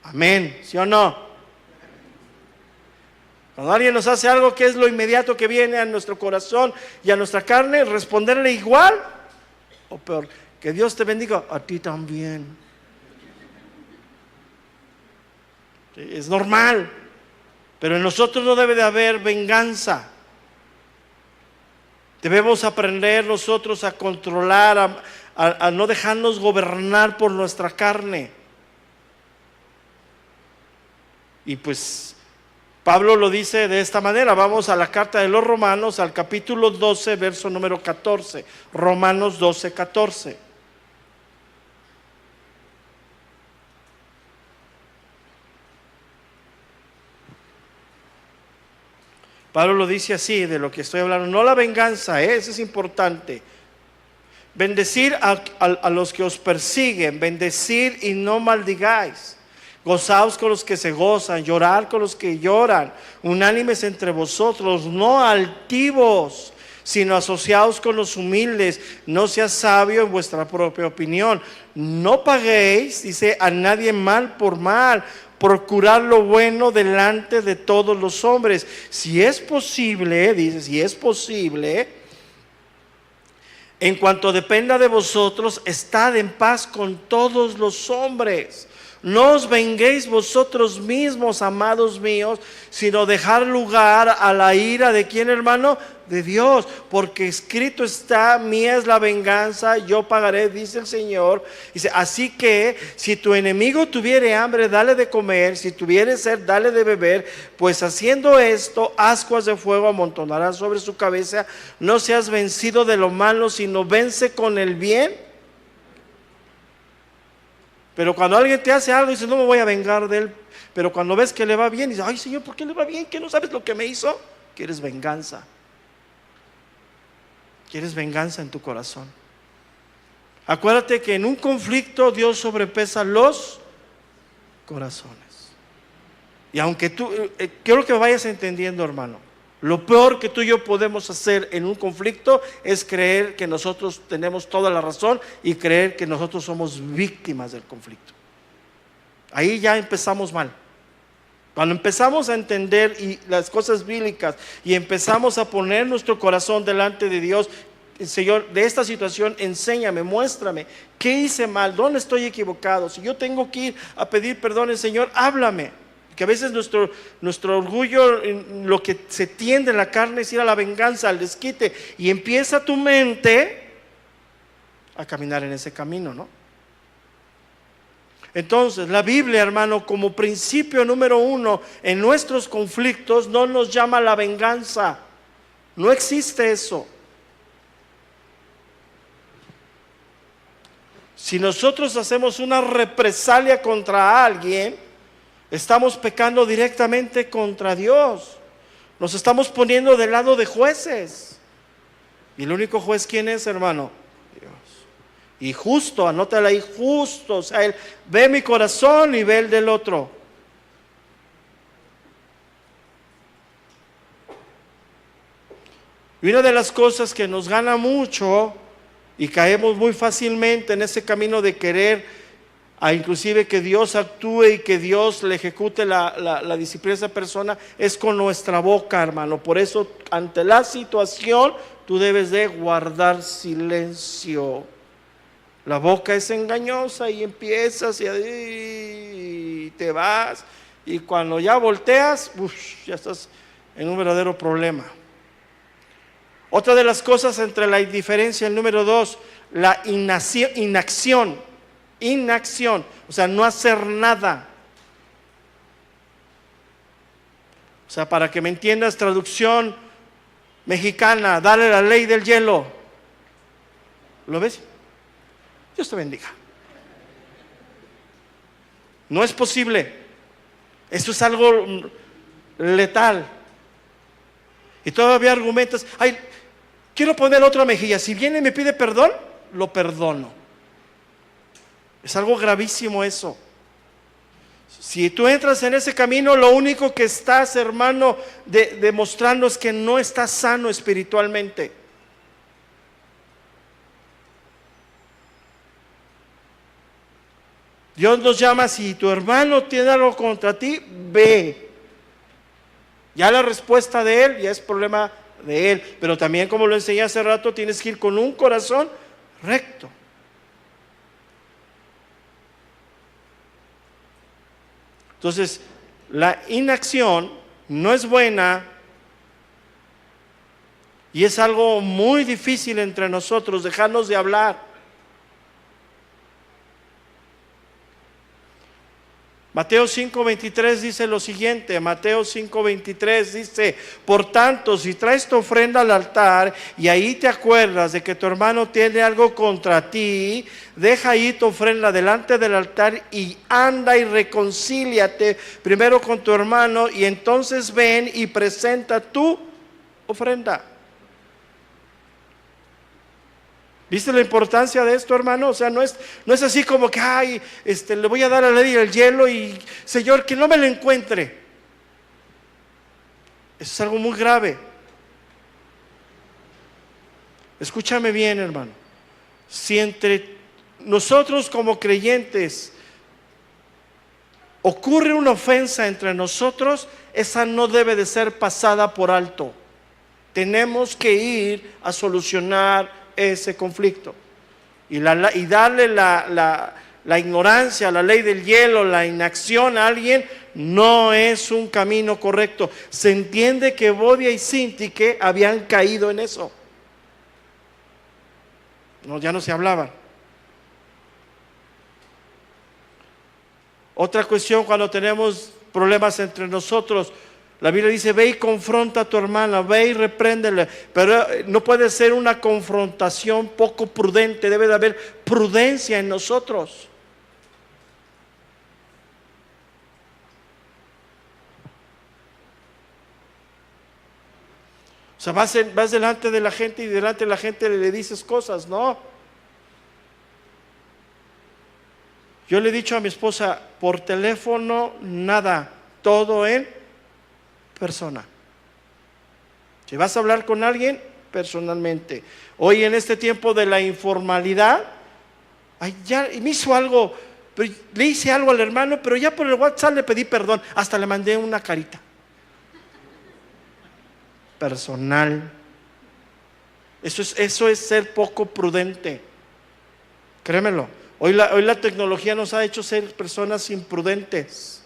Amén, ¿sí o no? Cuando alguien nos hace algo, ¿qué es lo inmediato que viene a nuestro corazón y a nuestra carne? Responderle igual o peor. Que Dios te bendiga, a ti también. Es normal, pero en nosotros no debe de haber venganza. Debemos aprender nosotros a controlar, a no dejarnos gobernar por nuestra carne. Y pues Pablo lo dice de esta manera. Vamos a la carta de los Romanos, al capítulo 12, verso número 14. Romanos 12, 14. Pablo lo dice así, de lo que estoy hablando. No la venganza, eso es importante. Bendecir a los que os persiguen, bendecir y no maldigáis. Gozaos con los que se gozan, llorar con los que lloran, unánimes entre vosotros, no altivos, sino asociados con los humildes. No seas sabio en vuestra propia opinión. No paguéis, dice, a nadie mal por mal. Procurar lo bueno delante de todos los hombres. Si es posible, dice, si es posible, en cuanto dependa de vosotros, estad en paz con todos los hombres. No os venguéis vosotros mismos, amados míos, sino dejar lugar a la ira de ¿quién, hermano? De Dios, porque escrito está, mía es la venganza, yo pagaré, dice el Señor. Dice, así que si tu enemigo tuviere hambre, dale de comer, si tuviere sed, dale de beber, pues haciendo esto, ascuas de fuego amontonarán sobre su cabeza. No seas vencido de lo malo, sino vence con el bien. Pero cuando alguien te hace algo, dices, no me voy a vengar de él. Pero cuando ves que le va bien, dices, ay Señor, ¿por qué le va bien? ¿Que no sabes lo que me hizo? Quieres venganza. Quieres venganza en tu corazón. Acuérdate que en un conflicto Dios sobrepesa los corazones. Y aunque tú, quiero que vayas entendiendo, hermano, lo peor que tú y yo podemos hacer en un conflicto es creer que nosotros tenemos toda la razón y creer que nosotros somos víctimas del conflicto. Ahí ya empezamos mal. Cuando empezamos a entender las cosas bíblicas y empezamos a poner nuestro corazón delante de Dios, Señor, de esta situación, enséñame, muéstrame, ¿qué hice mal? ¿Dónde estoy equivocado? Si yo tengo que ir a pedir perdón al Señor, háblame. Que a veces nuestro orgullo, lo que se tiende en la carne es ir a la venganza, al desquite, y empieza tu mente a caminar en ese camino, ¿no? Entonces, la Biblia, hermano, como principio número 1 en nuestros conflictos, no nos llama a la venganza. No existe eso. Si nosotros hacemos una represalia contra alguien, estamos pecando directamente contra Dios. Nos estamos poniendo del lado de jueces. ¿Y el único juez quién es, hermano? Dios. Y justo, anótala ahí, justo. O sea, Él ve mi corazón y ve el del otro. Y una de las cosas que nos gana mucho y caemos muy fácilmente en ese camino de querer inclusive que Dios actúe y que Dios le ejecute la disciplina a esa persona, es con nuestra boca, hermano. Por eso, ante la situación, tú debes de guardar silencio. La boca es engañosa y empiezas y te vas. Y cuando ya volteas, ya estás en un verdadero problema. Otra de las cosas entre la indiferencia, el número 2, la inacción. Inacción, o sea, no hacer nada. O sea, para que me entiendas, traducción mexicana, dale la ley del hielo. ¿Lo ves? Dios te bendiga. No es posible. Esto es algo letal. Y todavía argumentas, ay, quiero poner otra mejilla. Si viene y me pide perdón, lo perdono. Es algo gravísimo eso. Si tú entras en ese camino, lo único que estás, hermano, demostrando es que no estás sano espiritualmente. Dios nos llama, si tu hermano tiene algo contra ti, ve. Ya la respuesta de él ya es problema de él. Pero también, como lo enseñé hace rato, tienes que ir con un corazón recto. Entonces, la inacción no es buena y es algo muy difícil entre nosotros, dejarnos de hablar. Mateo 5:23 dice lo siguiente, Mateo 5:23 dice: por tanto, si traes tu ofrenda al altar y ahí te acuerdas de que tu hermano tiene algo contra ti, deja ahí tu ofrenda delante del altar y anda y reconcíliate primero con tu hermano y entonces ven y presenta tu ofrenda. ¿Viste la importancia de esto, hermano? O sea, no es así como que, ay, le voy a dar a la ley el hielo y, Señor, que no me lo encuentre. Eso es algo muy grave. Escúchame bien, hermano. Si entre nosotros como creyentes ocurre una ofensa entre nosotros, esa no debe de ser pasada por alto. Tenemos que ir a solucionar ese conflicto y darle la ignorancia, la ley del hielo, la inacción a alguien no es un camino correcto. Se entiende que Bodia y Sintique habían caído en eso. No, ya no se hablaban. Otra cuestión, cuando tenemos problemas entre nosotros, la Biblia dice: ve y confronta a tu hermana, ve y repréndele. Pero no puede ser una confrontación poco prudente, debe de haber prudencia en nosotros. O sea, vas delante de la gente y delante de la gente le dices cosas, ¿no? Yo le he dicho a mi esposa, por teléfono nada, todo en persona. Si vas a hablar con alguien, personalmente. Hoy en este tiempo de la informalidad, ay, ya me hizo algo, pero le hice algo al hermano, pero ya por el WhatsApp le pedí perdón, hasta le mandé una carita. Personal. Eso es ser poco prudente. Créemelo. Hoy la tecnología nos ha hecho ser personas imprudentes.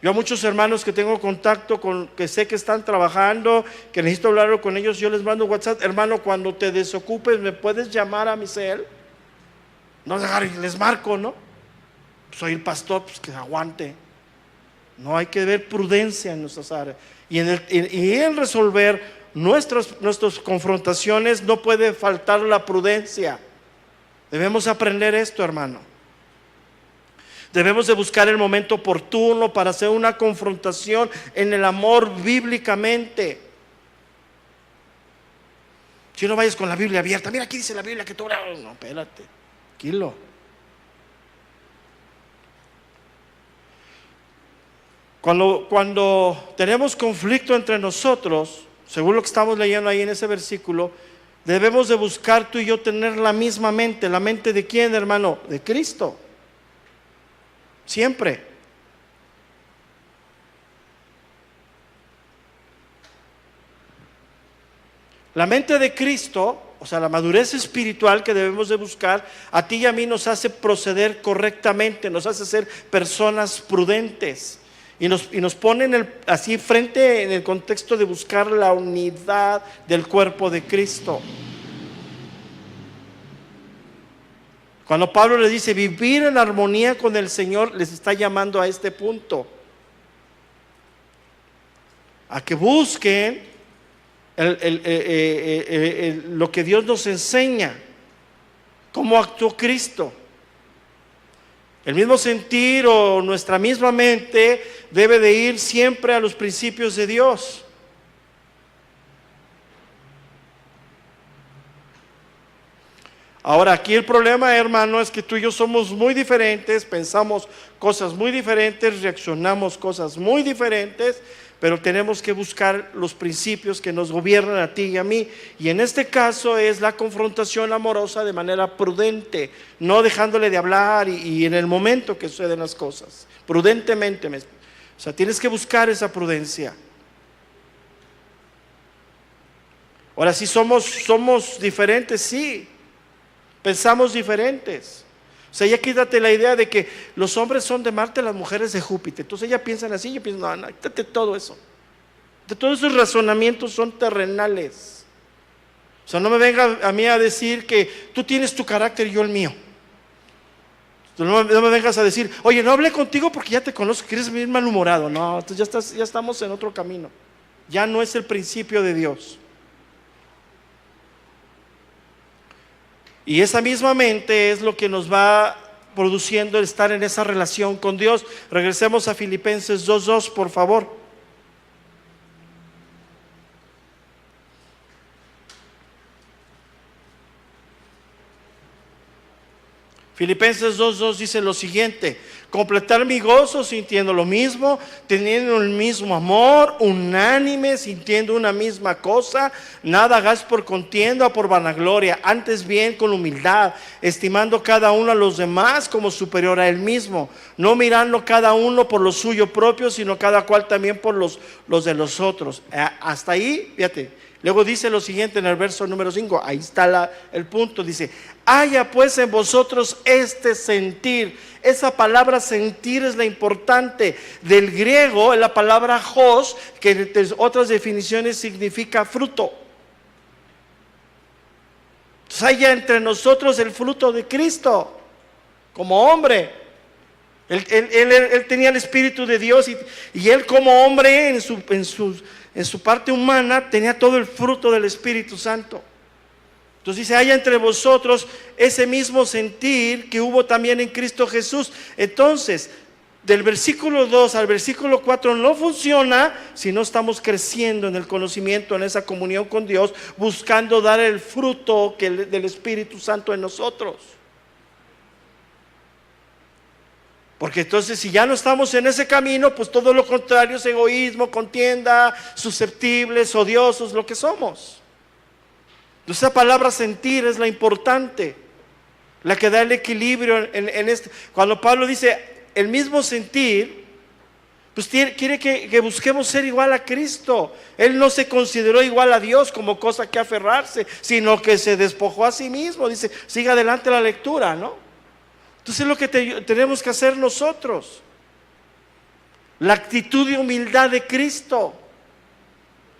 Yo a muchos hermanos que tengo contacto con, que sé que están trabajando, que necesito hablar con ellos, yo les mando WhatsApp: hermano, cuando te desocupes, ¿me puedes llamar a mi cel? No, les marco, ¿no? Soy el pastor, pues que aguante. No, hay que ver prudencia en nuestras áreas. Y en resolver nuestras confrontaciones no puede faltar la prudencia. Debemos aprender esto, hermano. Debemos de buscar el momento oportuno para hacer una confrontación en el amor bíblicamente. Si no vayas con la Biblia abierta, mira, aquí dice la Biblia que tú... No, espérate, tranquilo. Cuando tenemos conflicto entre nosotros, según lo que estamos leyendo ahí en ese versículo, debemos de buscar tú y yo tener la misma mente. ¿La mente de quién, hermano? De Cristo. Siempre. La mente de Cristo, o sea, la madurez espiritual que debemos de buscar, a ti y a mí nos hace proceder correctamente, nos hace ser personas prudentes y nos pone así frente en el contexto de buscar la unidad del cuerpo de Cristo. Cuando Pablo les dice vivir en armonía con el Señor, les está llamando a este punto, a que busquen lo que Dios nos enseña, cómo actuó Cristo. El mismo sentir o nuestra misma mente debe de ir siempre a los principios de Dios. Ahora, aquí el problema, hermano, es que tú y yo somos muy diferentes, pensamos cosas muy diferentes, reaccionamos cosas muy diferentes, pero tenemos que buscar los principios que nos gobiernan a ti y a mí. Y en este caso es la confrontación amorosa de manera prudente, no dejándole de hablar y en el momento que suceden las cosas. Prudentemente, O sea, tienes que buscar esa prudencia. Ahora, si somos diferentes, sí, pensamos diferentes. O sea, ya quítate la idea de que los hombres son de Marte, las mujeres de Júpiter. Entonces ellas piensan así, yo pienso, no, quítate todo eso. De todos esos razonamientos son terrenales. O sea, no me venga a mí a decir que tú tienes tu carácter y yo el mío. No me vengas a decir, oye, no hablé contigo porque ya te conozco, que eres bien malhumorado. No, entonces ya estamos en otro camino. Ya no es el principio de Dios. Y esa misma mente es lo que nos va produciendo el estar en esa relación con Dios. Regresemos a Filipenses 2:2, por favor. Filipenses 2:2 dice lo siguiente: completar mi gozo sintiendo lo mismo, teniendo el mismo amor, unánime, sintiendo una misma cosa. Nada hagáis por contienda o por vanagloria, antes bien con humildad, estimando cada uno a los demás como superior a él mismo, no mirando cada uno por lo suyo propio, sino cada cual también por los de los otros. Hasta ahí, fíjate. Luego dice lo siguiente en el verso número 5, ahí está el punto, dice: haya pues en vosotros este sentir. Esa palabra sentir es la importante. Del griego es la palabra hos, que en otras definiciones significa fruto. Entonces haya entre nosotros el fruto de Cristo, como hombre. Él tenía el Espíritu de Dios y él como hombre en su parte humana tenía todo el fruto del Espíritu Santo. Entonces dice: haya entre vosotros ese mismo sentir que hubo también en Cristo Jesús. Entonces, del versículo 2 al versículo 4 no funciona si no estamos creciendo en el conocimiento, en esa comunión con Dios, buscando dar el fruto del Espíritu Santo en nosotros. Porque entonces si ya no estamos en ese camino, pues todo lo contrario es egoísmo, contienda, susceptibles, odiosos, lo que somos. Entonces esa palabra sentir es la importante, la que da el equilibrio en este. Cuando Pablo dice el mismo sentir, pues quiere que busquemos ser igual a Cristo. Él no se consideró igual a Dios como cosa que aferrarse, sino que se despojó a sí mismo. Dice, siga adelante la lectura, ¿no? Entonces es lo que tenemos que hacer nosotros. La actitud de humildad de Cristo.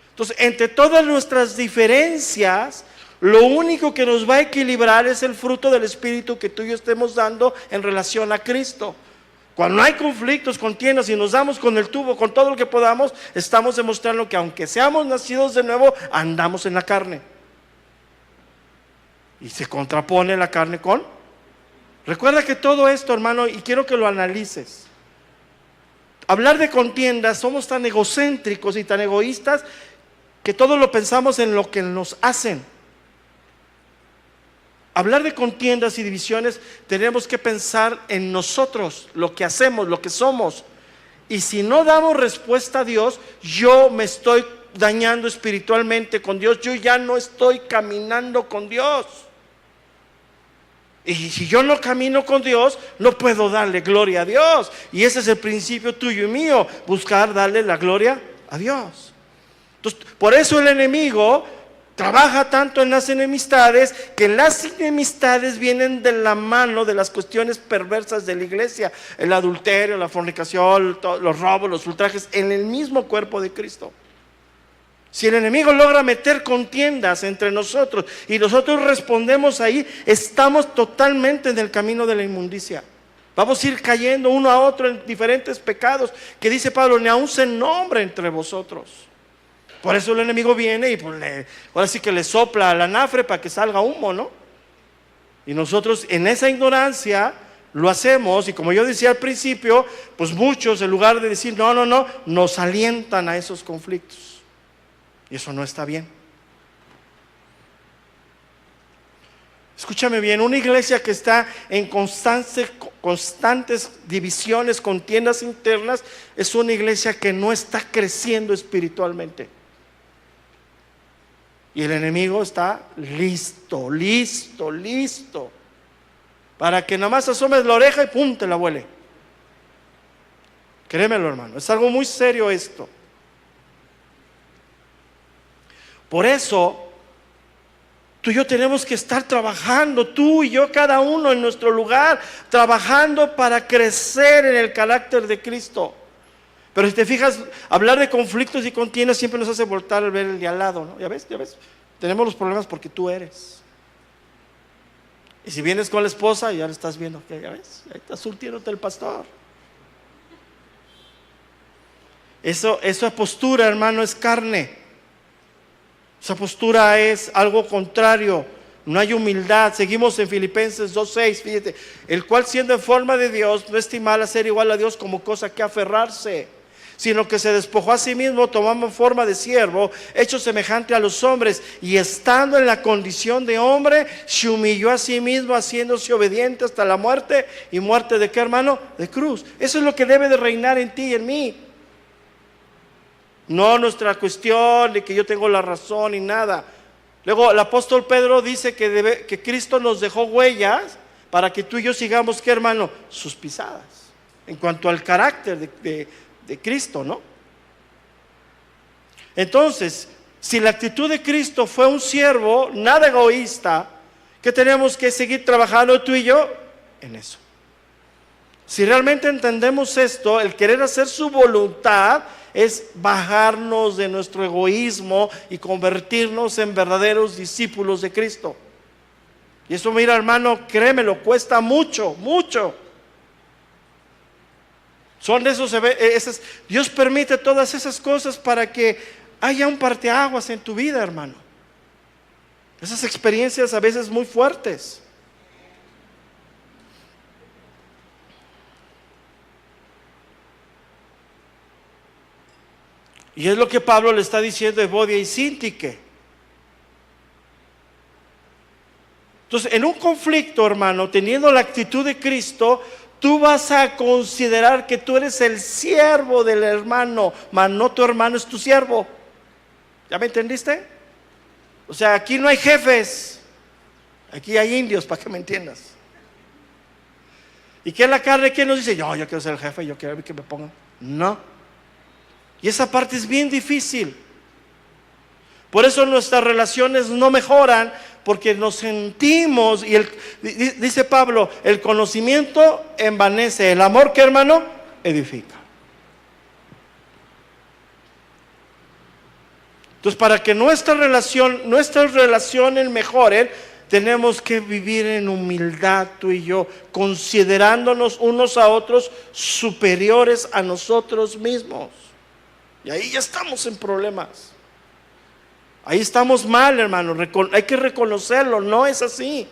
Entonces, entre todas nuestras diferencias, lo único que nos va a equilibrar es el fruto del Espíritu que tú y yo estemos dando en relación a Cristo. Cuando no hay conflictos, contiendas y nos damos con el tubo, con todo lo que podamos, estamos demostrando que aunque seamos nacidos de nuevo, andamos en la carne. Y se contrapone la carne con... Recuerda que todo esto, hermano, y quiero que lo analices. Hablar de contiendas, somos tan egocéntricos y tan egoístas que todo lo pensamos en lo que nos hacen. Hablar de contiendas y divisiones, tenemos que pensar en nosotros, lo que hacemos, lo que somos. Y si no damos respuesta a Dios, yo me estoy dañando espiritualmente con Dios, yo ya no estoy caminando con Dios. Y si yo no camino con Dios, no puedo darle gloria a Dios. Y ese es el principio tuyo y mío, buscar darle la gloria a Dios. Entonces, por eso el enemigo trabaja tanto en las enemistades, que las enemistades vienen de la mano de las cuestiones perversas de la iglesia. El adulterio, la fornicación, los robos, los ultrajes, en el mismo cuerpo de Cristo. Si el enemigo logra meter contiendas entre nosotros y nosotros respondemos ahí, estamos totalmente en el camino de la inmundicia. Vamos a ir cayendo uno a otro en diferentes pecados que dice Pablo, ni aún se nombra entre vosotros. Por eso el enemigo viene y pues ahora sí que le sopla al anafre para que salga humo, ¿no? Y nosotros en esa ignorancia lo hacemos, y como yo decía al principio, pues muchos en lugar de decir no, nos alientan a esos conflictos. Y eso no está bien. Escúchame bien, una iglesia que está en constantes divisiones, contiendas internas, es una iglesia que no está creciendo espiritualmente. Y el enemigo está listo para que nada más asomes la oreja y pum, te la vuele. Créemelo, hermano, es algo muy serio esto. Por eso, tú y yo tenemos que estar trabajando, tú y yo, cada uno en nuestro lugar, trabajando para crecer en el carácter de Cristo. Pero si te fijas, hablar de conflictos y contiendas siempre nos hace voltar al ver el de al lado, ¿no? Ya ves, tenemos los problemas porque tú eres. Y si vienes con la esposa, ya le estás viendo, que ya ves, ahí está surtiéndote el pastor. Esa postura, hermano, es carne. Esa postura es algo contrario. No hay humildad. Seguimos en Filipenses 2:6, fíjate, el cual siendo en forma de Dios, no estimaba ser igual a Dios como cosa que aferrarse, sino que se despojó a sí mismo, tomando forma de siervo, hecho semejante a los hombres, y estando en la condición de hombre, se humilló a sí mismo, haciéndose obediente hasta la muerte. ¿Y muerte de qué, hermano? De cruz. Eso es lo que debe de reinar en ti y en mí. No nuestra cuestión de que yo tengo la razón y nada. Luego el apóstol Pedro dice que Cristo nos dejó huellas para que tú y yo sigamos, ¿qué, hermano? Sus pisadas. En cuanto al carácter de Cristo, ¿no? Entonces, si la actitud de Cristo fue un siervo, nada egoísta, ¿qué tenemos que seguir trabajando tú y yo? En eso. Si realmente entendemos esto, el querer hacer su voluntad es bajarnos de nuestro egoísmo y convertirnos en verdaderos discípulos de Cristo. Y eso, mira, hermano, créemelo, cuesta mucho, mucho. Son de esos, Dios permite todas esas cosas para que haya un parteaguas en tu vida, hermano. Esas experiencias a veces muy fuertes. Y es lo que Pablo le está diciendo a Evodia y Síntique. Entonces, en un conflicto, hermano, teniendo la actitud de Cristo, tú vas a considerar que tú eres el siervo del hermano, mas no tu hermano es tu siervo. ¿Ya me entendiste? O sea, aquí no hay jefes, aquí hay indios, para que me entiendas. ¿Y qué es la carne? ¿Quién nos dice? Yo quiero ser el jefe, yo quiero que me pongan. No. Y esa parte es bien difícil. Por eso nuestras relaciones no mejoran, porque nos sentimos, y dice Pablo, el conocimiento envanece, el amor, ¿qué, hermano? Edifica. Entonces, para que nuestras relaciones mejoren, tenemos que vivir en humildad, tú y yo, considerándonos unos a otros superiores a nosotros mismos. Y ahí ya estamos en problemas. Ahí estamos mal, hermano. Hay que reconocerlo, no es así.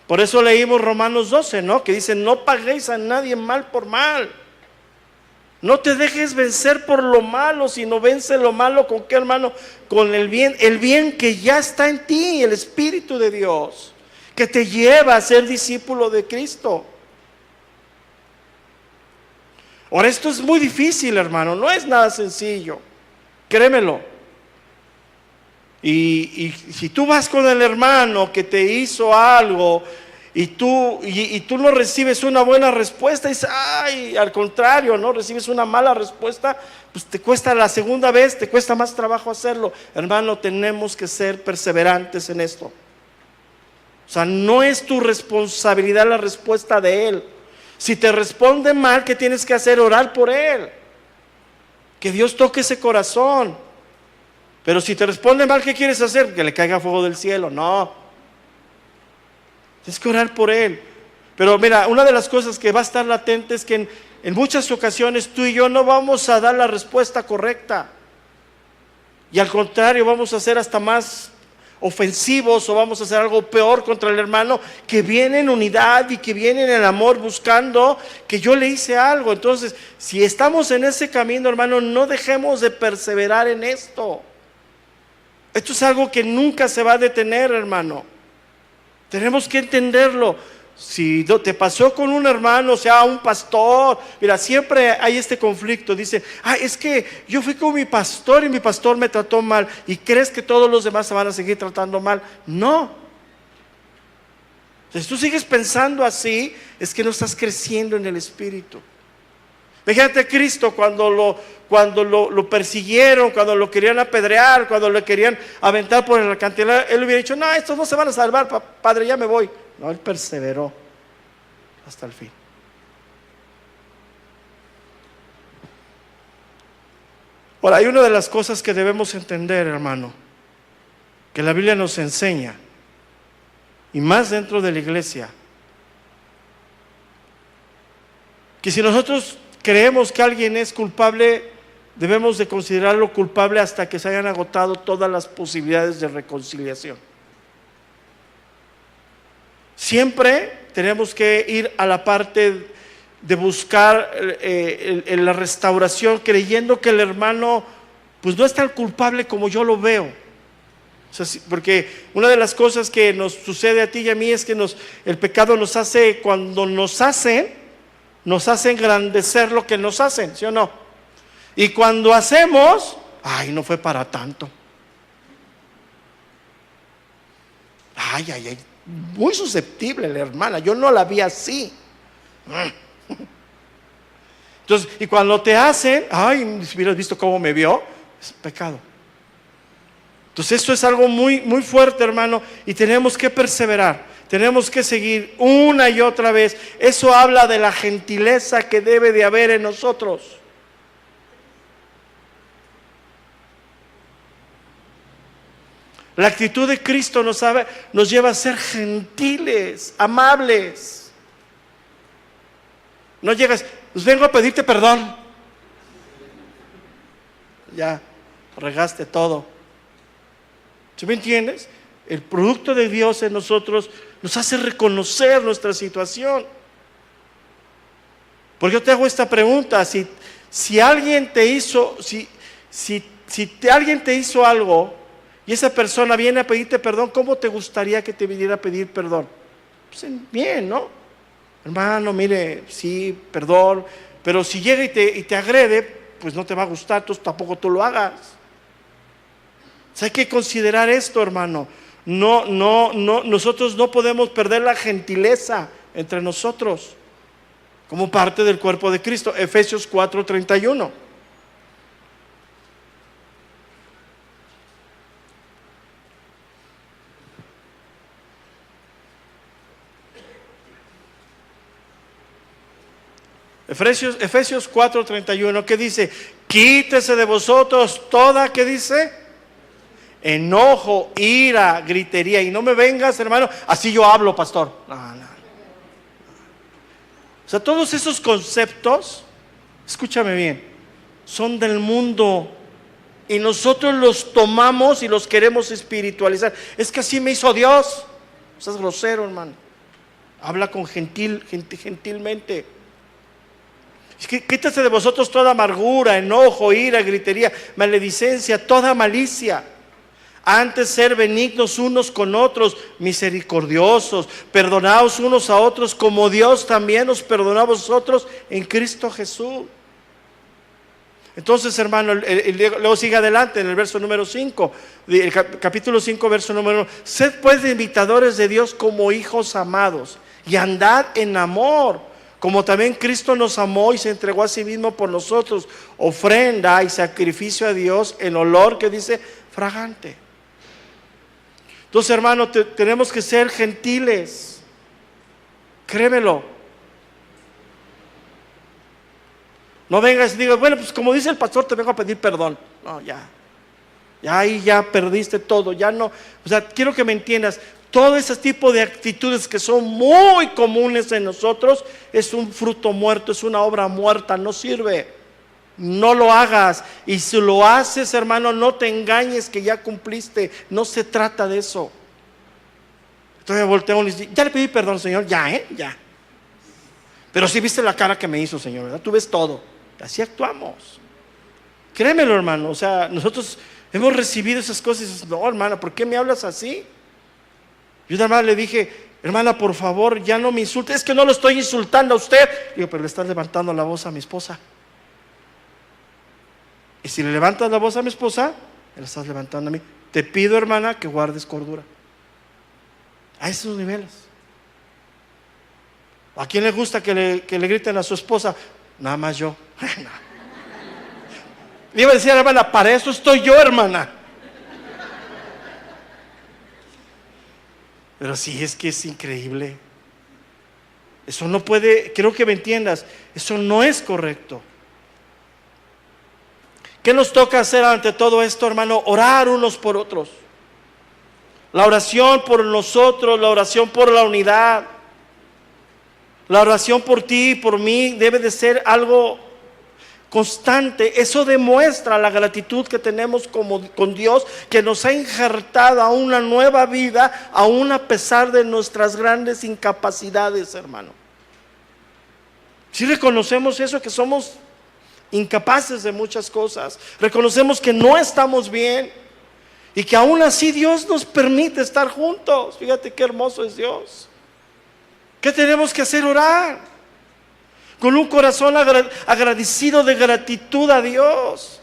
Por eso leímos Romanos 12, ¿no? Que dice, no paguéis a nadie mal por mal. No te dejes vencer por lo malo, sino vence lo malo ¿con qué, hermano? Con el bien que ya está en ti, el Espíritu de Dios, que te lleva a ser discípulo de Cristo. Ahora, esto es muy difícil, hermano, no es nada sencillo, créemelo. Y si tú vas con el hermano que te hizo algo y tú no recibes una buena respuesta, y dices, ay, al contrario, no recibes una mala respuesta, pues te cuesta la segunda vez, te cuesta más trabajo hacerlo. Hermano, tenemos que ser perseverantes en esto. O sea, no es tu responsabilidad la respuesta de él. Si te responde mal, ¿qué tienes que hacer? Orar por él, que Dios toque ese corazón. Pero si te responde mal, ¿qué quieres hacer? Que le caiga fuego del cielo. No, tienes que orar por él. Pero mira, una de las cosas que va a estar latente es que en muchas ocasiones tú y yo no vamos a dar la respuesta correcta, y al contrario, vamos a ser hasta más ofensivos, o vamos a hacer algo peor contra el hermano que viene en unidad y que viene en el amor, buscando que yo le hice algo. Entonces, si estamos en ese camino, hermano, no dejemos de perseverar en esto. Esto es algo que nunca se va a detener, hermano. Tenemos que entenderlo. Si te pasó con un hermano, o sea, un pastor, mira, siempre hay este conflicto. Dicen, es que yo fui con mi pastor y mi pastor me trató mal, ¿y crees que todos los demás se van a seguir tratando mal? No. Entonces tú sigues pensando así, es que no estás creciendo en el Espíritu. Fíjate a Cristo cuando lo persiguieron, cuando lo querían apedrear, cuando lo querían aventar por el acantilado, Él hubiera dicho, no, estos no se van a salvar, Padre, ya me voy. No, Él perseveró hasta el fin. Ahora, hay una de las cosas que debemos entender, hermano, que la Biblia nos enseña, y más dentro de la iglesia, que si nosotros creemos que alguien es culpable, debemos de considerarlo culpable hasta que se hayan agotado todas las posibilidades de reconciliación. Siempre tenemos que ir a la parte de buscar la restauración, creyendo que el hermano pues no es tan culpable como yo lo veo. O sea, porque una de las cosas que nos sucede a ti y a mí es que el pecado nos hace, cuando nos hace engrandecer lo que nos hacen, ¿sí o no? Y cuando hacemos, ay, no fue para tanto. Ay, muy susceptible la hermana, yo no la vi así. Entonces, y cuando te hacen, ay, si hubieras visto cómo me vio, es pecado. Entonces esto es algo muy, muy fuerte, hermano, y tenemos que perseverar, tenemos que seguir una y otra vez. Eso habla de la gentileza que debe de haber en nosotros. La actitud de Cristo nos lleva a ser gentiles, amables. No llegas, pues vengo a pedirte perdón. Ya, regaste todo. ¿Sí me entiendes? El producto de Dios en nosotros nos hace reconocer nuestra situación. Porque yo te hago esta pregunta: si alguien te hizo, alguien te hizo algo y esa persona viene a pedirte perdón, ¿cómo te gustaría que te viniera a pedir perdón? Pues bien, ¿no? Hermano, mire, sí, perdón, pero si llega y te agrede, pues no te va a gustar, entonces tampoco tú lo hagas. O sea, hay que considerar esto, hermano. Nosotros no podemos perder la gentileza entre nosotros como parte del cuerpo de Cristo. Efesios 4:31. Efesios 4:31, ¿qué dice? Quítese de vosotros toda, ¿qué dice? Enojo, ira, gritería. Y no me vengas, hermano, así yo hablo, pastor. No. O sea, todos esos conceptos, escúchame bien, son del mundo. Y nosotros los tomamos y los queremos espiritualizar. Es que así me hizo Dios. O sea, es grosero, hermano. Habla con gentilmente. Quítase de vosotros toda amargura, enojo, ira, gritería, maledicencia, toda malicia. Antes ser benignos unos con otros, misericordiosos, perdonaos unos a otros como Dios también os perdonó a vosotros en Cristo Jesús. Entonces, hermano, luego sigue adelante en el verso número 5, el capítulo 5, verso número 1. Sed pues imitadores de Dios como hijos amados y andad en amor, como también Cristo nos amó y se entregó a sí mismo por nosotros, ofrenda y sacrificio a Dios en olor, que dice, fragante. Entonces, hermano, tenemos que ser gentiles, créemelo. No vengas y digas, bueno, pues como dice el pastor, te vengo a pedir perdón. No, ya ahí ya perdiste todo, ya no. O sea, quiero que me entiendas. Todo ese tipo de actitudes que son muy comunes en nosotros es un fruto muerto, es una obra muerta, no sirve. No lo hagas. Y si lo haces, hermano, no te engañes que ya cumpliste. No se trata de eso. Entonces me volteo y le digo, ya le pedí perdón, Señor, ya. Pero sí viste la cara que me hizo, Señor, ¿verdad? Tú ves todo. Así actuamos. Créemelo, hermano. O sea, nosotros hemos recibido esas cosas y dices, no, hermana, ¿por qué me hablas así? Yo una hermana le dije, hermana, por favor, ya no me insulte. Es que no lo estoy insultando a usted. Digo, pero le estás levantando la voz a mi esposa. Y si le levantas la voz a mi esposa, me la estás levantando a mí. Te pido, hermana, que guardes cordura. A esos niveles. ¿A quién le gusta que le griten a su esposa? Nada más yo. Le iba a decir, hermana, para eso estoy yo, hermana. Pero sí, es que es increíble. Eso no puede, quiero que me entiendas, eso no es correcto. ¿Qué nos toca hacer ante todo esto, hermano? Orar unos por otros. La oración por nosotros, la oración por la unidad, la oración por ti y por mí debe de ser algo constante. Eso demuestra la gratitud que tenemos con Dios, que nos ha injertado a una nueva vida, aún a pesar de nuestras grandes incapacidades, hermano. Si reconocemos eso, que somos incapaces de muchas cosas, reconocemos que no estamos bien y que aún así Dios nos permite estar juntos. Fíjate qué hermoso es Dios. ¿Qué tenemos que hacer? Orar con un corazón agradecido de gratitud a Dios.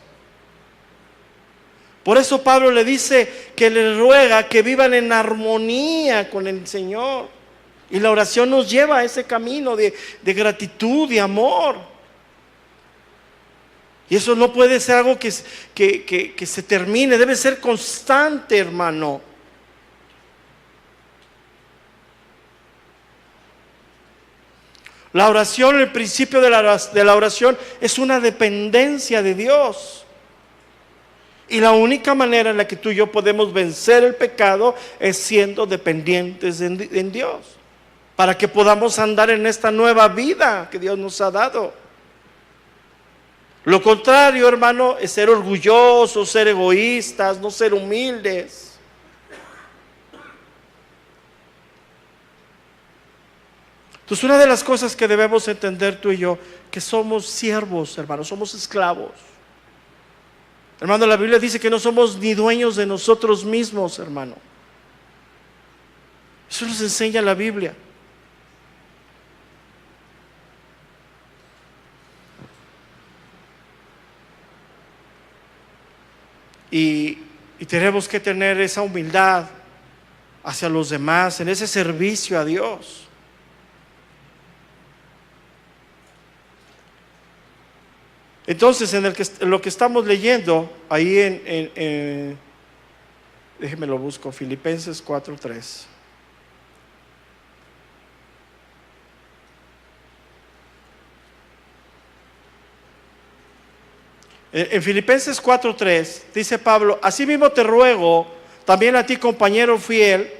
Por eso Pablo le dice que le ruega que vivan en armonía con el Señor. Y la oración nos lleva a ese camino de gratitud y amor. Y eso no puede ser algo que se termine, debe ser constante, hermano. La oración, el principio de la oración es una dependencia de Dios. Y la única manera en la que tú y yo podemos vencer el pecado es siendo dependientes en Dios, para que podamos andar en esta nueva vida que Dios nos ha dado. Lo contrario, hermano, es ser orgullosos, ser egoístas, no ser humildes. Entonces, una de las cosas que debemos entender tú y yo, que somos siervos, hermano, somos esclavos. Hermano, la Biblia dice que no somos ni dueños de nosotros mismos, hermano. Eso nos enseña la Biblia. Y tenemos que tener esa humildad hacia los demás, en ese servicio a Dios. Entonces, en lo que estamos leyendo, ahí déjeme lo busco, Filipenses 4:3. En Filipenses 4:3 dice Pablo: asimismo te ruego también a ti, compañero fiel,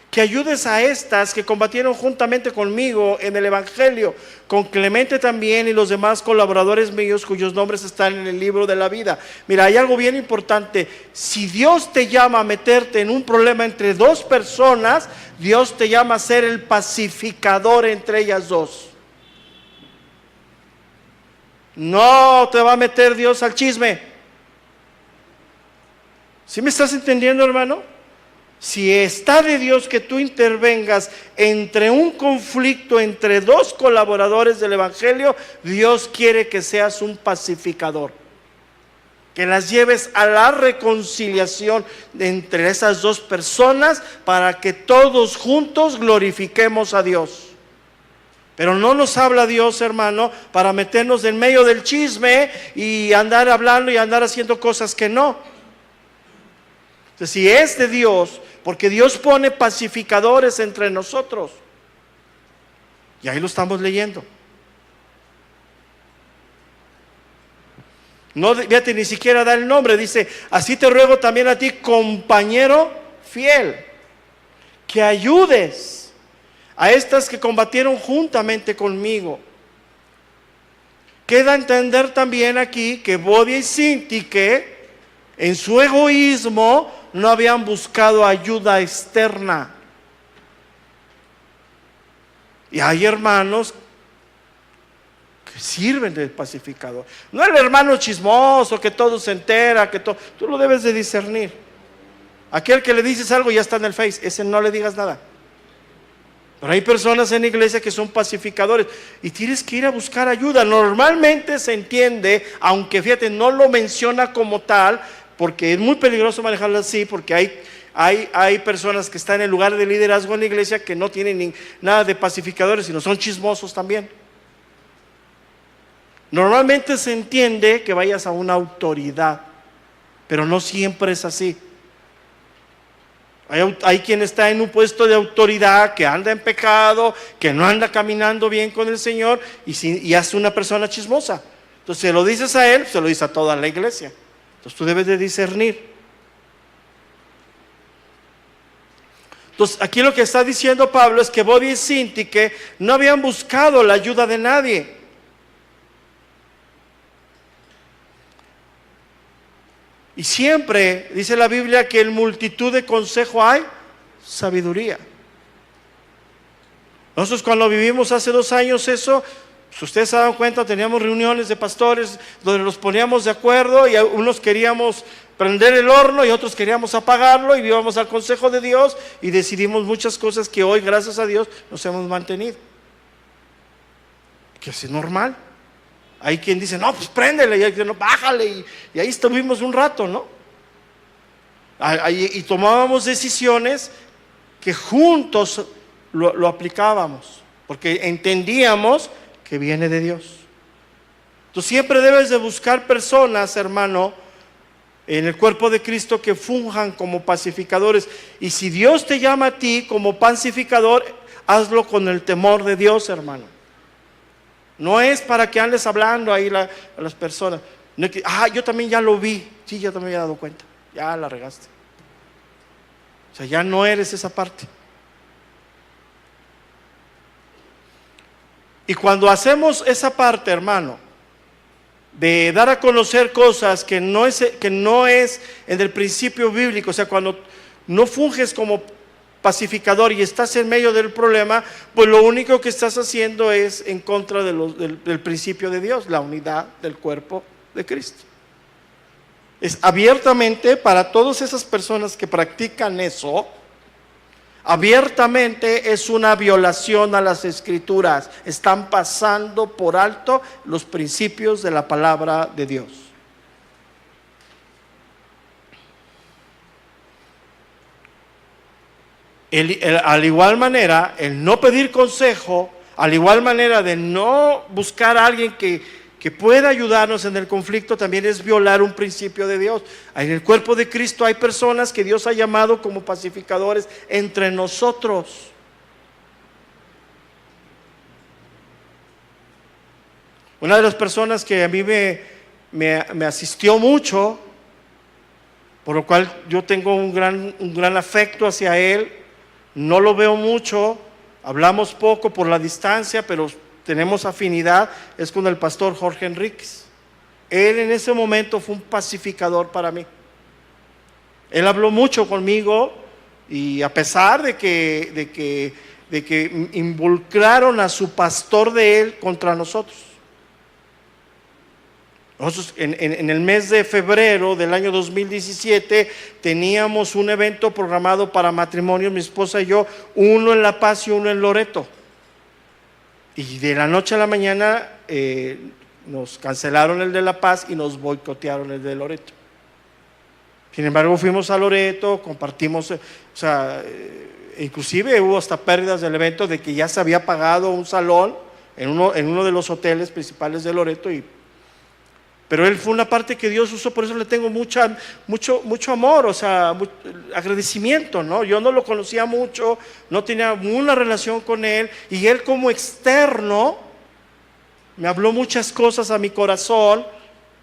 que ayudes a estas que combatieron juntamente conmigo en el Evangelio, con Clemente también y los demás colaboradores míos cuyos nombres están en el libro de la vida. Mira, hay algo bien importante. Si Dios te llama a meterte en un problema entre dos personas, Dios te llama a ser el pacificador entre ellas dos. No te va a meter Dios al chisme. ¿Sí me estás entendiendo, hermano? Si está de Dios que tú intervengas entre un conflicto entre dos colaboradores del Evangelio, Dios quiere que seas un pacificador, que las lleves a la reconciliación entre esas dos personas para que todos juntos glorifiquemos a Dios. Pero no nos habla Dios, hermano, para meternos en medio del chisme y andar hablando y andar haciendo cosas que no. Entonces, si es de Dios, porque Dios pone pacificadores entre nosotros. Y ahí lo estamos leyendo. No, fíjate, ni siquiera da el nombre. Dice: así te ruego también a ti, compañero fiel, que ayudes a estas que combatieron juntamente conmigo. Queda a entender también aquí que Bodia y Sintique, en su egoísmo, no habían buscado ayuda externa. Y hay hermanos que sirven de pacificador. No el hermano chismoso que todo se entera, tú lo debes de discernir. Aquel que le dices algo ya está en el Face, ese no le digas nada. Pero hay personas en la iglesia que son pacificadores y tienes que ir a buscar ayuda. Normalmente se entiende, aunque fíjate, no lo menciona como tal, porque es muy peligroso manejarlo así, porque hay personas que están en el lugar de liderazgo en la iglesia que no tienen nada de pacificadores, sino son chismosos también. Normalmente se entiende que vayas a una autoridad, pero no siempre es así. Hay quien está en un puesto de autoridad que anda en pecado, que no anda caminando bien con el Señor y hace una persona chismosa. Entonces, se lo dices a él, se lo dices a toda la iglesia. Entonces, tú debes de discernir. Entonces, aquí lo que está diciendo Pablo es que Bobby y Sintique no habían buscado la ayuda de nadie. Y siempre dice la Biblia que en multitud de consejo hay sabiduría. Nosotros cuando vivimos hace 2 años eso, si ustedes se dan cuenta, teníamos reuniones de pastores donde nos poníamos de acuerdo y unos queríamos prender el horno y otros queríamos apagarlo y íbamos al consejo de Dios y decidimos muchas cosas que hoy, gracias a Dios, nos hemos mantenido. Que es normal. Hay quien dice, no, pues préndele, y hay quien no, bájale, y ahí estuvimos un rato, ¿no? Y tomábamos decisiones que juntos lo aplicábamos, porque entendíamos que viene de Dios. Tú siempre debes de buscar personas, hermano, en el cuerpo de Cristo que funjan como pacificadores. Y si Dios te llama a ti como pacificador, hazlo con el temor de Dios, hermano. No es para que andes hablando ahí a las personas. No es que, yo también ya lo vi. Sí, yo también me he dado cuenta. Ya la regaste. O sea, ya no eres esa parte. Y cuando hacemos esa parte, hermano, de dar a conocer cosas que no es en el principio bíblico, o sea, cuando no funges como pacificador y estás en medio del problema, pues lo único que estás haciendo es en contra del principio de Dios, la unidad del cuerpo de Cristo. Es abiertamente para todas esas personas que practican eso, abiertamente es una violación a las Escrituras. Están pasando por alto los principios de la palabra de Dios. Al igual manera, el no pedir consejo, al igual manera de no buscar a alguien que pueda ayudarnos en el conflicto, también es violar un principio de Dios. En el cuerpo de Cristo hay personas que Dios ha llamado como pacificadores entre nosotros. Una de las personas que a mí me asistió mucho, por lo cual yo tengo un gran afecto hacia él. No lo veo mucho, hablamos poco por la distancia, pero tenemos afinidad, es con el pastor Jorge Enríquez. Él en ese momento fue un pacificador para mí. Él habló mucho conmigo y a pesar de que involucraron a su pastor de él contra nosotros. Nosotros en el mes de febrero del año 2017 teníamos un evento programado para matrimonios, mi esposa y yo, uno en La Paz y uno en Loreto. Y de la noche a la mañana nos cancelaron el de La Paz y nos boicotearon el de Loreto. Sin embargo, fuimos a Loreto, compartimos, inclusive hubo hasta pérdidas del evento de que ya se había pagado un salón en uno de los hoteles principales de Loreto pero él fue una parte que Dios usó, por eso le tengo mucho amor, agradecimiento, ¿no? Yo no lo conocía mucho, no tenía una relación con él, y él como externo me habló muchas cosas a mi corazón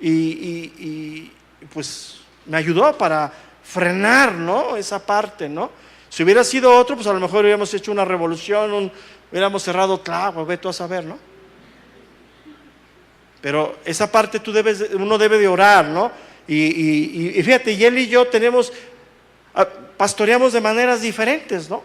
y pues me ayudó para frenar, ¿no? Esa parte, ¿no? Si hubiera sido otro, pues a lo mejor hubiéramos hecho una revolución, hubiéramos cerrado Tláhuac, ve tú a saber, ¿no? Pero esa parte uno debe de orar, ¿no? Y fíjate, y él y yo pastoreamos de maneras diferentes, ¿no?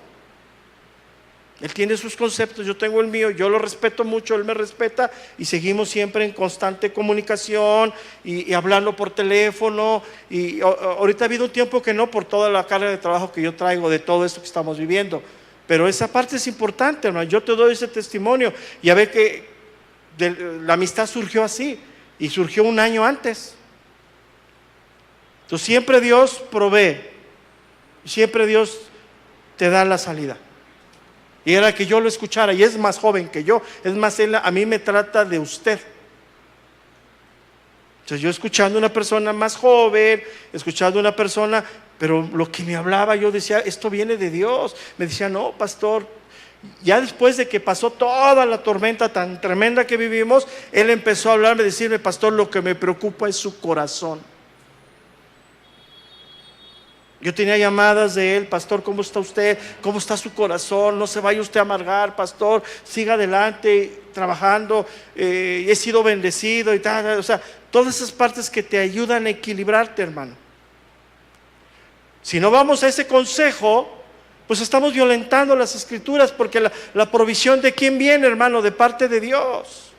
Él tiene sus conceptos, yo tengo el mío, yo lo respeto mucho, él me respeta y seguimos siempre en constante comunicación y hablando por teléfono. Y ahorita ha habido un tiempo que no, por toda la carga de trabajo que yo traigo de todo esto que estamos viviendo. Pero esa parte es importante, hermano. Yo te doy ese testimonio y a ver que la amistad surgió así y surgió un año antes. Entonces siempre Dios provee. Siempre Dios te da la salida. Y era que yo lo escuchara, y es más joven que yo, es más, él a mí me trata de usted. Entonces yo escuchando a una persona más joven, escuchando a una persona, pero lo que me hablaba yo decía, esto viene de Dios. Me decía, no, pastor, ya después de que pasó toda la tormenta tan tremenda que vivimos, él empezó a hablarme, decirme, pastor, lo que me preocupa es su corazón. Yo tenía llamadas de él, pastor, ¿cómo está usted? ¿Cómo está su corazón? No se vaya usted a amargar, pastor, siga adelante trabajando, he sido bendecido y tal. O sea, todas esas partes que te ayudan a equilibrarte, hermano. Si no vamos a ese consejo, pues estamos violentando las escrituras, porque la provisión de quién viene, hermano, de parte de Dios.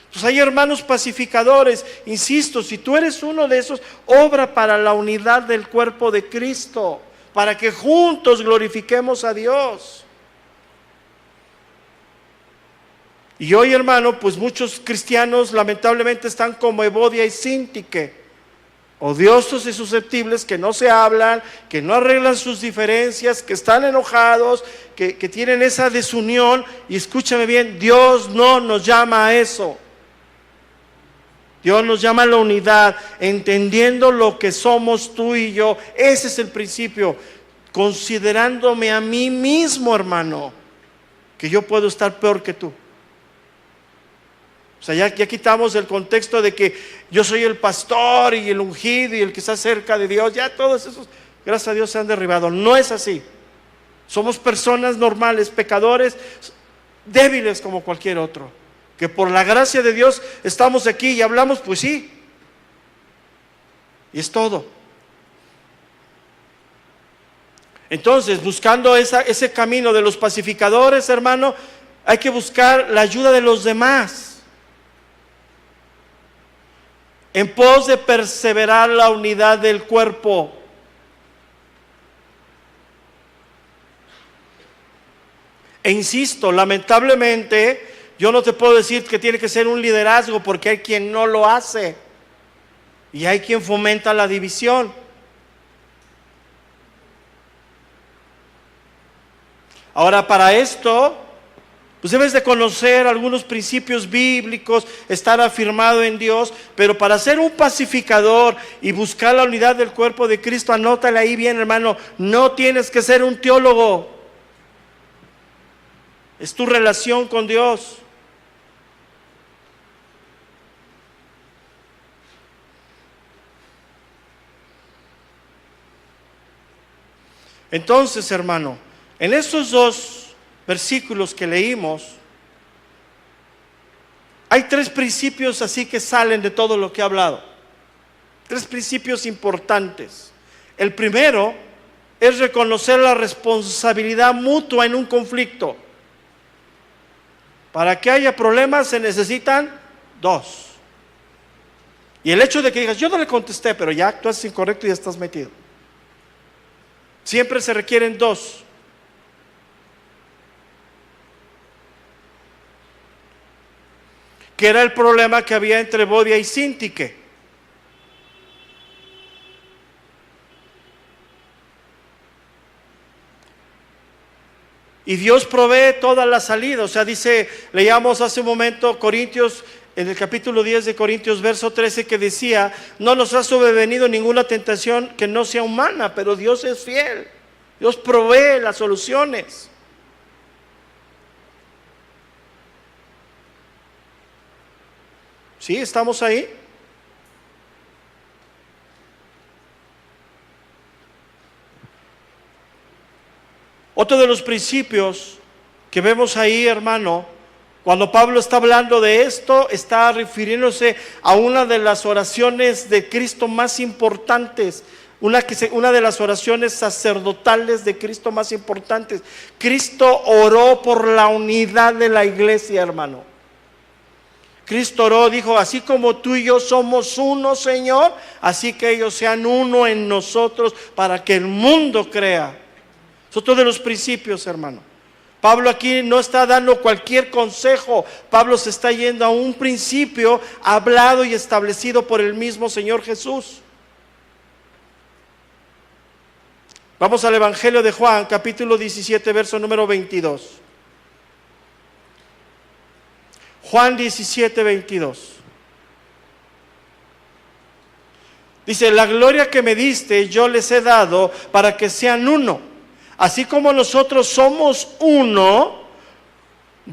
Pues hay hermanos pacificadores, insisto, si tú eres uno de esos, obra para la unidad del cuerpo de Cristo, para que juntos glorifiquemos a Dios. Y hoy, hermano, pues muchos cristianos lamentablemente están como Evodia y Síntique, odiosos y susceptibles, que no se hablan, que no arreglan sus diferencias, que están enojados, que tienen esa desunión. Y escúchame bien, Dios no nos llama a eso. Dios nos llama a la unidad, entendiendo lo que somos tú y yo. Ese es el principio, considerándome a mí mismo, hermano, que yo puedo estar peor que tú. O sea, ya quitamos el contexto de que yo soy el pastor y el ungido y el que está cerca de Dios. Ya todos esos, gracias a Dios, se han derribado. No es así. Somos personas normales, pecadores, débiles como cualquier otro, que por la gracia de Dios estamos aquí y hablamos, pues sí. Y es todo. Entonces, buscando ese camino de los pacificadores, hermano, hay que buscar la ayuda de los demás, en pos de perseverar la unidad del cuerpo. E insisto, lamentablemente, yo no te puedo decir que tiene que ser un liderazgo, porque hay quien no lo hace y hay quien fomenta la división. Ahora, para esto, pues debes de conocer algunos principios bíblicos, estar afirmado en Dios, pero para ser un pacificador y buscar la unidad del cuerpo de Cristo, anótale ahí bien, hermano, no tienes que ser un teólogo. Es tu relación con Dios. Entonces, hermano, en estos dos versículos que leímos, hay tres principios así que salen de todo lo que he hablado. Tres principios importantes. El primero es reconocer la responsabilidad mutua en un conflicto. Para que haya problemas se necesitan dos. Y el hecho de que digas, yo no le contesté, pero ya actúas incorrecto y ya estás metido. Siempre se requieren dos. Que era el problema que había entre Evodia y Síntique. Y Dios provee toda la salida. O sea, dice, leíamos hace un momento Corintios, en el capítulo 10 de Corintios, verso 13, que decía, no nos ha sobrevenido ninguna tentación que no sea humana, pero Dios es fiel. Dios provee las soluciones. ¿Sí? ¿Estamos ahí? Otro de los principios que vemos ahí, hermano, cuando Pablo está hablando de esto, está refiriéndose a una de las oraciones de Cristo más importantes, una de las oraciones sacerdotales de Cristo más importantes. Cristo oró por la unidad de la iglesia, hermano. Cristo oró, dijo, así como tú y yo somos uno, Señor, así que ellos sean uno en nosotros para que el mundo crea. Es otro de los principios, hermano. Pablo aquí no está dando cualquier consejo. Pablo se está yendo a un principio hablado y establecido por el mismo Señor Jesús. Vamos al Evangelio de Juan, capítulo 17, verso número 22. Juan 17, 22. Dice: la gloria que me diste yo les he dado para que sean uno, así como nosotros somos uno,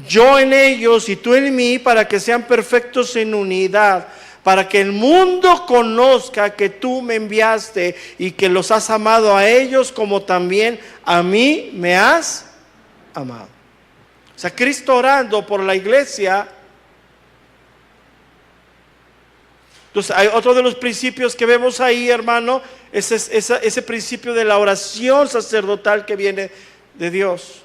yo en ellos y tú en mí, para que sean perfectos en unidad, para que el mundo conozca que tú me enviaste y que los has amado a ellos como también a mí me has amado. O sea, Cristo orando por la iglesia. Entonces, hay otro de los principios que vemos ahí, hermano, ese principio de la oración sacerdotal que viene de Dios.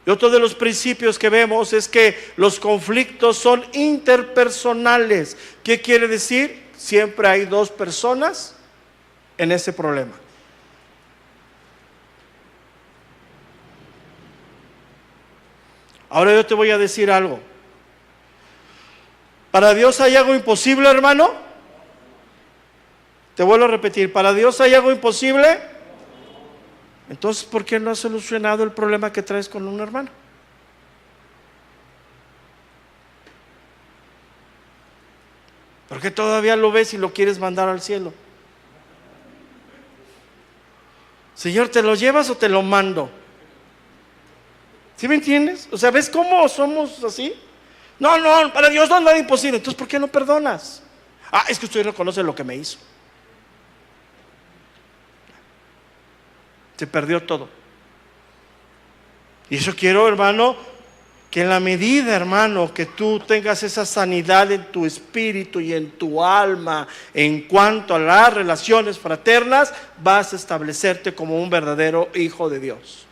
Y otro de los principios que vemos es que los conflictos son interpersonales. ¿Qué quiere decir? Siempre hay dos personas en ese problema. Ahora yo te voy a decir algo. ¿Para Dios hay algo imposible, hermano? Te vuelvo a repetir, ¿para Dios hay algo imposible? Entonces, ¿por qué no has solucionado el problema que traes con un hermano? ¿Por qué todavía lo ves y lo quieres mandar al cielo? Señor, ¿te lo llevas o te lo mando? ¿Sí me entiendes? O sea, ¿ves cómo somos así? No, para Dios no es nada imposible. Entonces, ¿por qué no perdonas? Ah, es que usted no conoce lo que me hizo. Se perdió todo. Y eso quiero, hermano, que en la medida, hermano, que tú tengas esa sanidad en tu espíritu y en tu alma en cuanto a las relaciones fraternas, vas a establecerte como un verdadero hijo de Dios.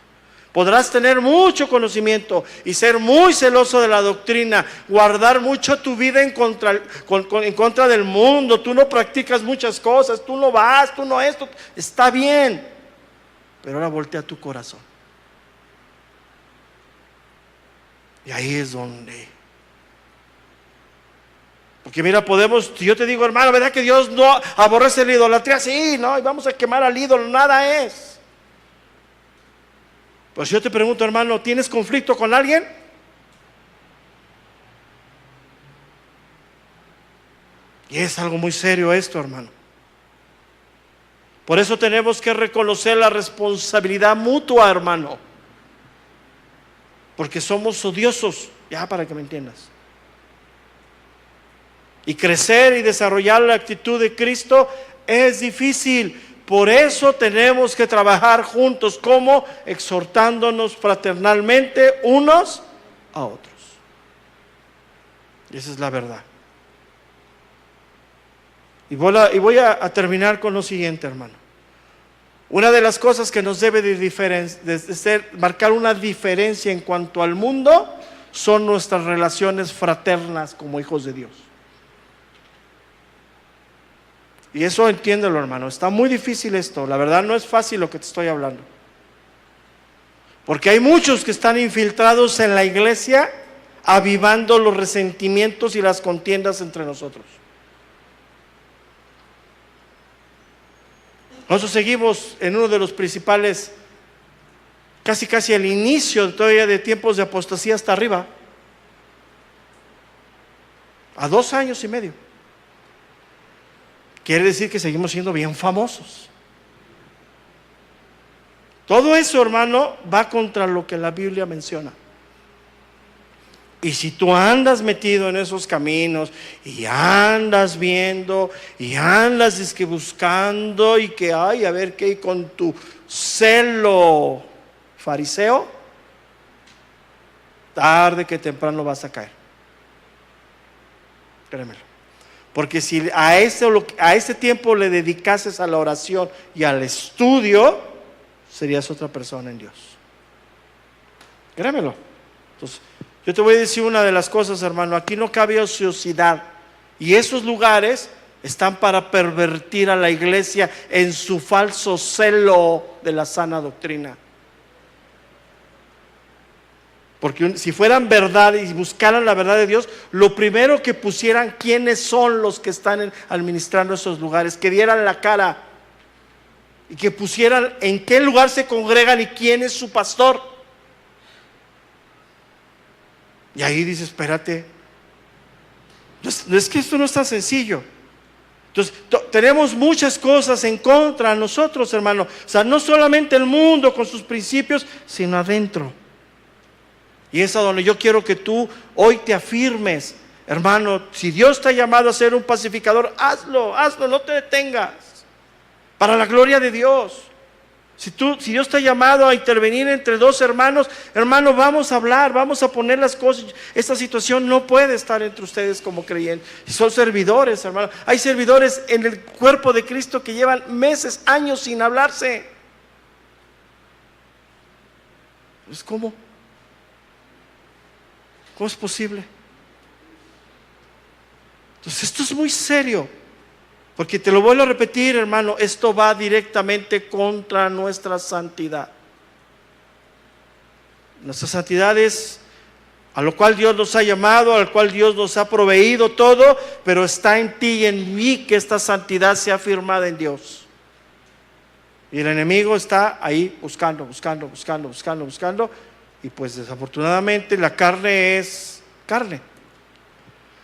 Podrás tener mucho conocimiento y ser muy celoso de la doctrina, guardar mucho tu vida en contra del mundo. Tú no practicas muchas cosas, tú no vas, tú no esto. Está bien, pero ahora voltea tu corazón. Y ahí es donde. Porque mira, si yo te digo, hermano, ¿verdad que Dios no aborrece la idolatría? Sí, no, y vamos a quemar al ídolo, nada es. Pues yo te pregunto, hermano, ¿tienes conflicto con alguien? Y es algo muy serio esto, hermano. Por eso tenemos que reconocer la responsabilidad mutua, hermano. Porque somos odiosos, ya para que me entiendas. Y crecer y desarrollar la actitud de Cristo es difícil. Por eso tenemos que trabajar juntos, como exhortándonos fraternalmente unos a otros. Y esa es la verdad. Y voy a terminar con lo siguiente, hermano. Una de las cosas que nos debe de marcar una diferencia en cuanto al mundo son nuestras relaciones fraternas como hijos de Dios. Y eso entiéndelo, hermano, está muy difícil esto, la verdad no es fácil lo que te estoy hablando. Porque hay muchos que están infiltrados en la iglesia, avivando los resentimientos y las contiendas entre nosotros. Nosotros seguimos en uno de los principales, casi el inicio todavía de tiempos de apostasía hasta arriba, a 2 años y medio. Quiere decir que seguimos siendo bien famosos. Todo eso, hermano, va contra lo que la Biblia menciona. Y si tú andas metido en esos caminos y andas viendo y andas buscando y que ay, a ver qué, con tu celo fariseo, tarde que temprano vas a caer. Créemelo. Porque si a ese tiempo le dedicases a la oración y al estudio, serías otra persona en Dios. Créemelo. Entonces, yo te voy a decir una de las cosas, hermano. Aquí no cabe ociosidad. Y esos lugares están para pervertir a la iglesia en su falso celo de la sana doctrina. Porque si fueran verdad y buscaran la verdad de Dios, lo primero que pusieran quiénes son los que están administrando esos lugares, que dieran la cara y que pusieran en qué lugar se congregan y quién es su pastor. Y ahí dice, espérate, es que esto no es tan sencillo. Entonces, tenemos muchas cosas en contra de nosotros, hermano. O sea, no solamente el mundo con sus principios, sino adentro. Y es a donde yo quiero que tú hoy te afirmes, hermano. Si Dios te ha llamado a ser un pacificador, hazlo, no te detengas. Para la gloria de Dios. Si Dios te ha llamado a intervenir entre dos hermanos, hermano, vamos a hablar, vamos a poner las cosas. Esta situación no puede estar entre ustedes como creyentes. Son servidores, hermano. Hay servidores en el cuerpo de Cristo que llevan meses, años sin hablarse. Pues, ¿cómo? ¿Cómo es posible? Entonces, esto es muy serio. Porque te lo vuelvo a repetir, hermano, esto va directamente contra nuestra santidad. Nuestra santidad es a lo cual Dios nos ha llamado, al cual Dios nos ha proveído todo, pero está en ti y en mí que esta santidad sea firmada en Dios. Y el enemigo está ahí buscando, y pues desafortunadamente la carne es carne.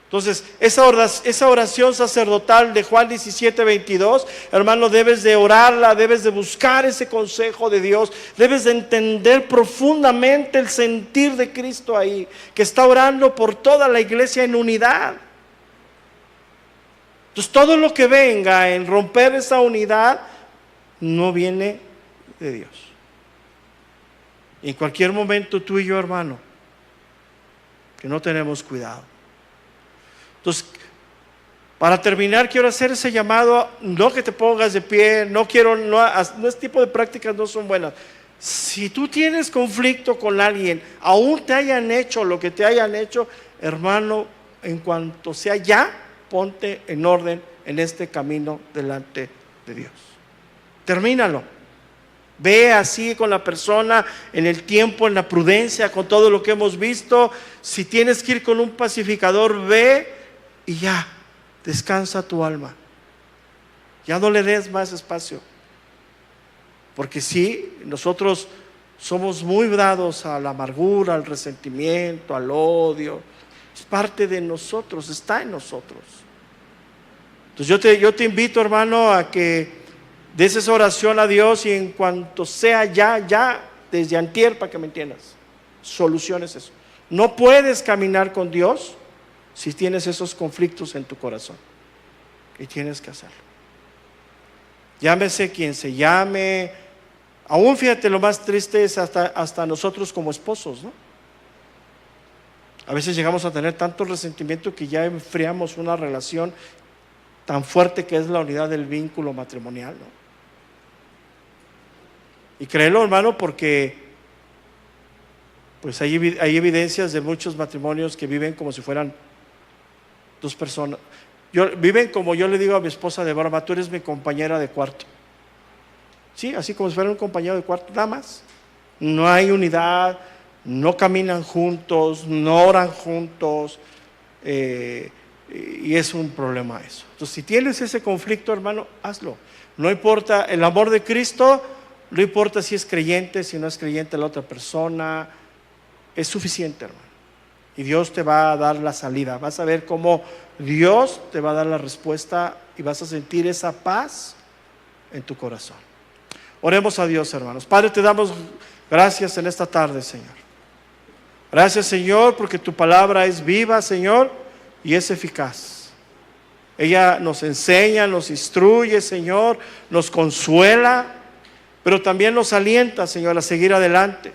Entonces, esa oración sacerdotal de Juan 17:22, hermano, debes de orarla, debes de buscar ese consejo de Dios, debes de entender profundamente el sentir de Cristo ahí, que está orando por toda la iglesia en unidad. Entonces, todo lo que venga en romper esa unidad no viene de Dios. Y en cualquier momento tú y yo, hermano, que no tenemos cuidado. Entonces, para terminar, quiero hacer ese llamado, no que te pongas de pie, no este tipo de prácticas no son buenas. Si tú tienes conflicto con alguien, aún te hayan hecho lo que te hayan hecho, hermano, en cuanto sea ya, ponte en orden en este camino delante de Dios. Termínalo. Ve así con la persona en el tiempo, en la prudencia, con todo lo que hemos visto. Si tienes que ir con un pacificador, ve y ya, descansa tu alma. Ya no le des más espacio. Porque sí, nosotros somos muy dados a la amargura, al resentimiento, al odio. Es parte de nosotros, está en nosotros. Entonces yo te invito, hermano, a que des esa oración a Dios y en cuanto sea ya, desde antier, para que me entiendas, soluciones eso. No puedes caminar con Dios si tienes esos conflictos en tu corazón. Y tienes que hacerlo. Llámese quien se llame. Aún fíjate, lo más triste es hasta nosotros como esposos, ¿no? A veces llegamos a tener tanto resentimiento que ya enfriamos una relación tan fuerte que es la unidad del vínculo matrimonial, ¿no? Y créelo, hermano, porque pues hay evidencias de muchos matrimonios que viven como si fueran dos personas. Viven como yo le digo a mi esposa de broma, tú eres mi compañera de cuarto. Sí, así como si fuera un compañero de cuarto, nada más. No hay unidad, no caminan juntos, no oran juntos, y es un problema eso. Entonces, si tienes ese conflicto, hermano, hazlo. No importa, el amor de Cristo, no importa si es creyente, si no es creyente la otra persona, es suficiente, hermano. Y Dios te va a dar la salida. Vas a ver cómo Dios te va a dar la respuesta y vas a sentir esa paz en tu corazón. Oremos a Dios, hermanos. Padre, te damos gracias en esta tarde, Señor. Gracias, Señor, porque tu palabra es viva, Señor, y es eficaz. Ella nos enseña, nos instruye, Señor, nos consuela, pero también nos alienta, Señor, a seguir adelante.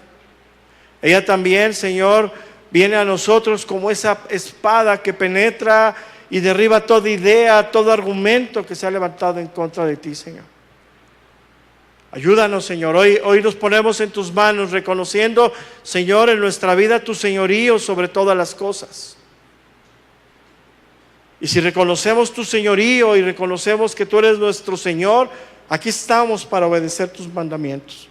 Ella también, Señor, viene a nosotros como esa espada que penetra y derriba toda idea, todo argumento que se ha levantado en contra de ti, Señor. Ayúdanos, Señor. Hoy nos ponemos en tus manos, reconociendo, Señor, en nuestra vida tu señorío sobre todas las cosas. Y si reconocemos tu señorío y reconocemos que tú eres nuestro Señor, aquí estamos para obedecer tus mandamientos.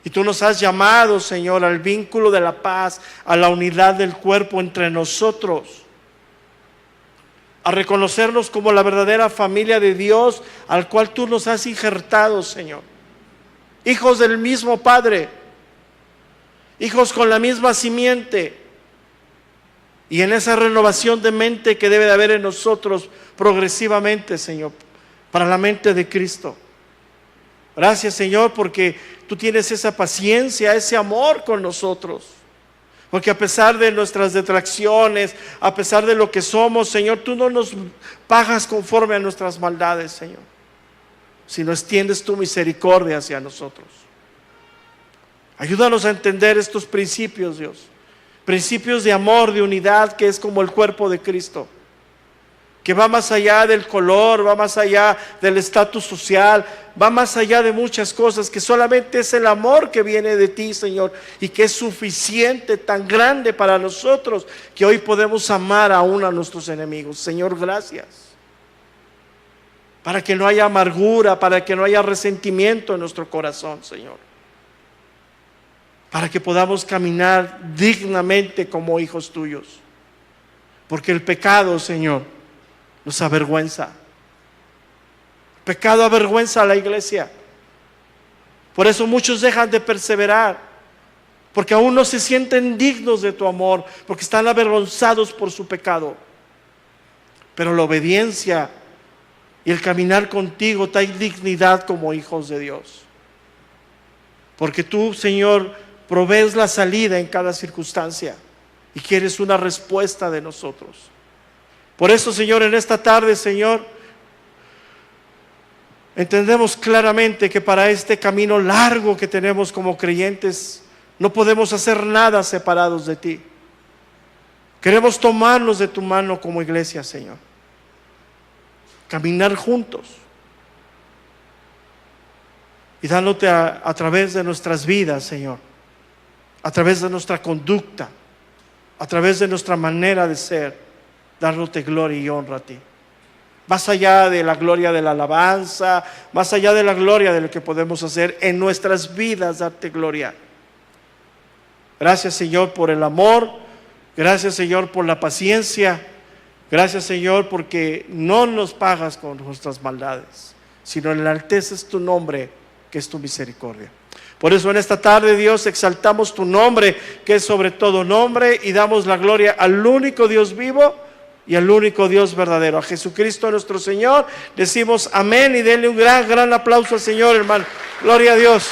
Y tú nos has llamado, Señor, al vínculo de la paz, a la unidad del cuerpo entre nosotros, a reconocernos como la verdadera familia de Dios al cual tú nos has injertado, Señor. Hijos del mismo Padre, hijos con la misma simiente. Y en esa renovación de mente que debe de haber en nosotros progresivamente, Señor, para la mente de Cristo. Gracias, Señor, porque tú tienes esa paciencia, ese amor con nosotros. Porque a pesar de nuestras detracciones, a pesar de lo que somos, Señor, tú no nos pagas conforme a nuestras maldades, Señor, sino extiendes tu misericordia hacia nosotros. Ayúdanos a entender estos principios, Dios. Principios de amor, de unidad, que es como el cuerpo de Cristo, que va más allá del color, va más allá del estatus social, va más allá de muchas cosas, que solamente es el amor que viene de ti, Señor, y que es suficiente, tan grande para nosotros, que hoy podemos amar aún a nuestros enemigos. Señor, gracias, para que no haya amargura, para que no haya resentimiento en nuestro corazón, Señor, para que podamos caminar dignamente como hijos tuyos, porque el pecado, Señor, nos avergüenza. El pecado avergüenza a la iglesia. Por eso muchos dejan de perseverar, porque aún no se sienten dignos de tu amor, porque están avergonzados por su pecado. Pero la obediencia y el caminar contigo trae dignidad como hijos de Dios, porque tú, Señor, provees la salida en cada circunstancia y quieres una respuesta de nosotros. Por eso, Señor, en esta tarde, Señor, entendemos claramente que para este camino largo que tenemos como creyentes, no podemos hacer nada separados de ti. Queremos tomarnos de tu mano como iglesia, Señor, caminar juntos y dándote a través de nuestras vidas, Señor, a través de nuestra conducta, a través de nuestra manera de ser, dándote gloria y honra a ti. Más allá de la gloria de la alabanza, más allá de la gloria de lo que podemos hacer en nuestras vidas, darte gloria. Gracias, Señor, por el amor. Gracias, Señor, por la paciencia. Gracias, Señor, porque no nos pagas con nuestras maldades, sino enalteces tu nombre, que es tu misericordia. Por eso en esta tarde, Dios, exaltamos tu nombre, que es sobre todo nombre, y damos la gloria al único Dios vivo y al único Dios verdadero, a Jesucristo nuestro Señor. Decimos amén y denle un gran aplauso al Señor, hermano. Gloria a Dios.